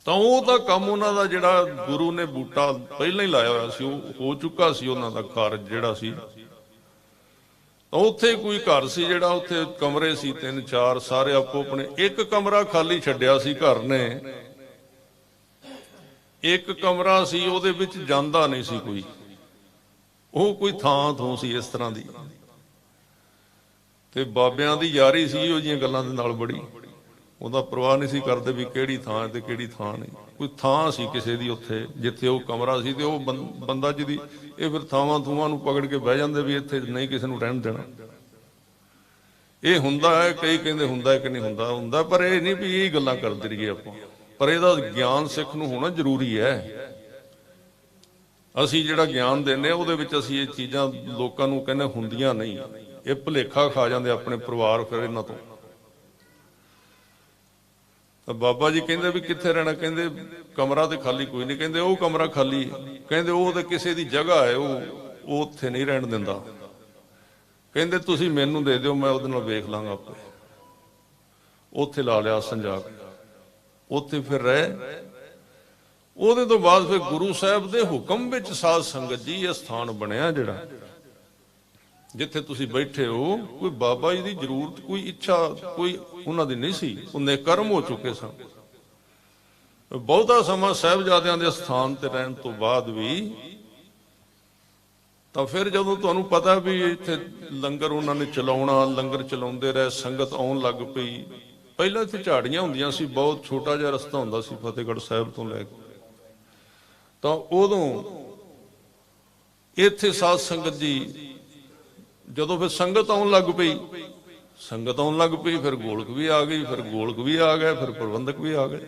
ਤਾਂ ਉਹਦਾ ਕੰਮ, ਉਹਨਾਂ ਦਾ ਜਿਹੜਾ ਗੁਰੂ ਨੇ ਬੂਟਾ ਪਹਿਲਾਂ ਹੀ ਲਾਇਆ ਹੋਇਆ ਸੀ, ਉਹ ਹੋ ਚੁੱਕਾ ਸੀ ਉਹਨਾਂ ਦਾ ਕਾਰਜ ਜਿਹੜਾ ਸੀ। ਤਾਂ ਉੱਥੇ ਕੋਈ ਘਰ ਸੀ ਜਿਹੜਾ, ਉੱਥੇ ਕਮਰੇ ਸੀ 3-4, ਸਾਰੇ ਆਪੋ ਆਪਣੇ। ਇੱਕ ਕਮਰਾ ਖਾਲੀ ਛੱਡਿਆ ਸੀ ਘਰ ਨੇ, ਇੱਕ ਕਮਰਾ ਸੀ ਉਹਦੇ ਵਿੱਚ ਜਾਂਦਾ ਨਹੀਂ ਸੀ ਕੋਈ, ਉਹ ਕੋਈ ਥਾਂ ਸੀ ਇਸ ਤਰ੍ਹਾਂ ਦੀ। ਤੇ ਬਾਬਿਆਂ ਦੀ ਯਾਰੀ ਸੀ ਉਹ ਜੀਆਂ ਗੱਲਾਂ ਦੇ ਨਾਲ ਬੜੀ, ਉਹਦਾ ਪਰਵਾਹ ਨਹੀਂ ਸੀ ਕਰਦੇ ਵੀ ਕਿਹੜੀ ਥਾਂ ਤੇ ਕਿਹੜੀ ਥਾਂ ਨਹੀਂ। ਕੋਈ ਥਾਂ ਸੀ ਕਿਸੇ ਦੀ ਉੱਥੇ, ਜਿੱਥੇ ਉਹ ਕਮਰਾ ਸੀ, ਤੇ ਉਹ ਬੰਦਾ ਜਿਹਦੀ ਇਹ ਫਿਰ ਥਾਵਾਂ ਥੂਵਾਂ ਨੂੰ ਪਕੜ ਕੇ ਬਹਿ ਜਾਂਦੇ ਵੀ ਇੱਥੇ ਨਹੀਂ ਕਿਸੇ ਨੂੰ ਰਹਿਣ ਦੇਣਾ। ਇਹ ਹੁੰਦਾ ਹੈ, ਕਈ ਕਹਿੰਦੇ ਹੁੰਦਾ ਹੈ ਕਿ ਨਹੀਂ ਹੁੰਦਾ, ਪਰ ਇਹ ਨਹੀਂ ਵੀ ਇਹ ਗੱਲਾਂ ਕਰਦੇ ਰਹੀਏ ਆਪਾਂ। ਪਰ ਇਹਦਾ ਗਿਆਨ ਸਿੱਖ ਨੂੰ ਹੋਣਾ ਜ਼ਰੂਰੀ ਹੈ। ਅਸੀਂ ਜਿਹੜਾ ਗਿਆਨ ਦਿੰਦੇ ਆ ਉਹਦੇ ਵਿੱਚ ਅਸੀਂ ਇਹ ਚੀਜ਼ਾਂ ਲੋਕਾਂ ਨੂੰ ਕਹਿੰਦੇ ਹੁੰਦੀਆਂ ਨਹੀਂ, ਇਹ ਭੁਲੇਖਾ ਖਾ ਜਾਂਦੇ ਆਪਣੇ ਪਰਿਵਾਰ ਫਿਰ ਇਹਨਾਂ ਤੋਂ। ਤਾਂ ਬਾਬਾ ਜੀ ਕਹਿੰਦੇ ਵੀ ਕਿੱਥੇ ਰਹਿਣਾ? ਕਹਿੰਦੇ ਕਮਰਾ ਤੇ ਖਾਲੀ ਕੋਈ ਨਹੀਂ। ਕਹਿੰਦੇ ਉਹ ਕਮਰਾ ਖਾਲੀ, ਕਹਿੰਦੇ ਉਹ ਤੇ ਕਿਸੇ ਦੀ ਜਗ੍ਹਾ ਹੈ, ਉਹ ਉੱਥੇ ਨਹੀਂ ਰਹਿਣ ਦਿੰਦਾ। ਕਹਿੰਦੇ ਤੁਸੀਂ ਮੈਨੂੰ ਦੇ ਦਿਓ, ਮੈਂ ਉਹਦੇ ਨਾਲ ਵੇਖ ਲਾਂਗਾ ਆਪੇ। ਉੱਥੇ ਲਾ ਲਿਆ ਸੰਜਾ ਕੇ, ਉੱਥੇ ਫਿਰ ਰਹੇ। ਉਹਦੇ ਤੋਂ ਬਾਅਦ ਫਿਰ ਗੁਰੂ ਸਾਹਿਬ ਦੇ ਹੁਕਮ ਵਿੱਚ ਸਾਧ ਸੰਗਤ ਜੀ ਇਹ ਸਥਾਨ ਬਣਿਆ ਜਿਹੜਾ ਜਿੱਥੇ ਤੁਸੀਂ ਬੈਠੇ ਹੋ। ਕੋਈ ਬਾਬਾ ਜੀ ਦੀ ਜ਼ਰੂਰਤ, ਕੋਈ ਇੱਛਾ ਕੋਈ ਉਹਨਾਂ ਦੀ ਨਹੀਂ ਸੀ, ਉਹ ਨੇਕਰਮ ਹੋ ਚੁੱਕੇ ਸਨ। ਬਹੁਤਾ ਸਮਾਂ ਸਾਹਿਬਜ਼ਾਦਿਆਂ ਦੇ ਸਥਾਨ ਤੇ ਰਹਿਣ ਤੋਂ ਬਾਅਦ ਵੀ, ਤਾਂ ਫਿਰ ਜਦੋਂ ਤੁਹਾਨੂੰ ਪਤਾ ਵੀ ਇੱਥੇ ਲੰਗਰ ਉਹਨਾਂ ਨੇ ਚਲਾਉਣਾ, ਲੰਗਰ ਚਲਾਉਂਦੇ ਰਹੇ, ਸੰਗਤ ਆਉਣ ਲੱਗ ਪਈ। ਪਹਿਲਾਂ ਇੱਥੇ ਝਾੜੀਆਂ ਹੁੰਦੀਆਂ ਸੀ, ਬਹੁਤ ਛੋਟਾ ਜਿਹਾ ਰਸਤਾ ਹੁੰਦਾ ਸੀ ਫਤਿਹਗੜ੍ਹ ਸਾਹਿਬ ਤੋਂ ਲੈ ਕੇ। ਤਾਂ ਉਦੋਂ ਇੱਥੇ ਸਾਧ ਸੰਗਤ ਜੀ ਜਦੋਂ ਫਿਰ ਸੰਗਤ ਆਉਣ ਲੱਗ ਪਈ, ਫਿਰ ਗੋਲਕ ਵੀ ਆ ਗਈ, ਫਿਰ ਗੋਲਕ ਵੀ ਆ ਗਏ, ਫਿਰ ਪ੍ਰਬੰਧਕ ਵੀ ਆ ਗਏ,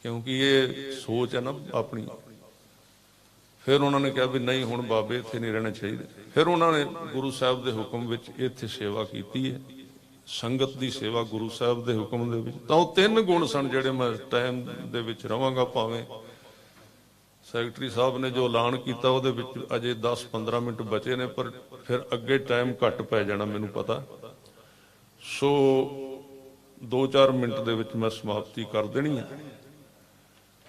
ਕਿਉਂਕਿ ਇਹ ਸੋਚ ਹੈ ਨਾ ਆਪਣੀ। ਫਿਰ ਉਹਨਾਂ ਨੇ ਕਿਹਾ ਵੀ ਨਹੀਂ, ਹੁਣ ਬਾਬੇ ਇੱਥੇ ਨਹੀਂ ਰਹਿਣਾ ਚਾਹੀਦਾ। ਫਿਰ ਉਹਨਾਂ ਨੇ ਗੁਰੂ ਸਾਹਿਬ ਦੇ ਹੁਕਮ ਵਿੱਚ ਇੱਥੇ ਸੇਵਾ ਕੀਤੀ ਹੈ, ਸੰਗਤ ਦੀ ਸੇਵਾ ਗੁਰੂ ਸਾਹਿਬ ਦੇ ਹੁਕਮ ਦੇ ਵਿੱਚ। ਤਾਂ ਉਹ 3 ਗੁਣ ਸਨ ਜਿਹੜੇ ਮੈਂ ਟਾਈਮ ਦੇ ਵਿੱਚ ਰਵਾਂਗਾ। ਭਾਵੇਂ ਸੈਕਟਰੀ ਸਾਹਿਬ ਨੇ ਜੋ ਐਲਾਨ ਕੀਤਾ ਉਹਦੇ ਵਿੱਚ ਅਜੇ 10-15 ਮਿੰਟ ਬਚੇ ਨੇ, ਪਰ ਫਿਰ ਅੱਗੇ ਟਾਈਮ ਘੱਟ ਪੈ ਜਾਣਾ ਮੈਨੂੰ ਪਤਾ। ਸੋ 2-4 ਮਿੰਟ ਦੇ ਵਿੱਚ ਮੈਂ ਸਮਾਪਤੀ ਕਰ ਦੇਣੀ ਹੈ।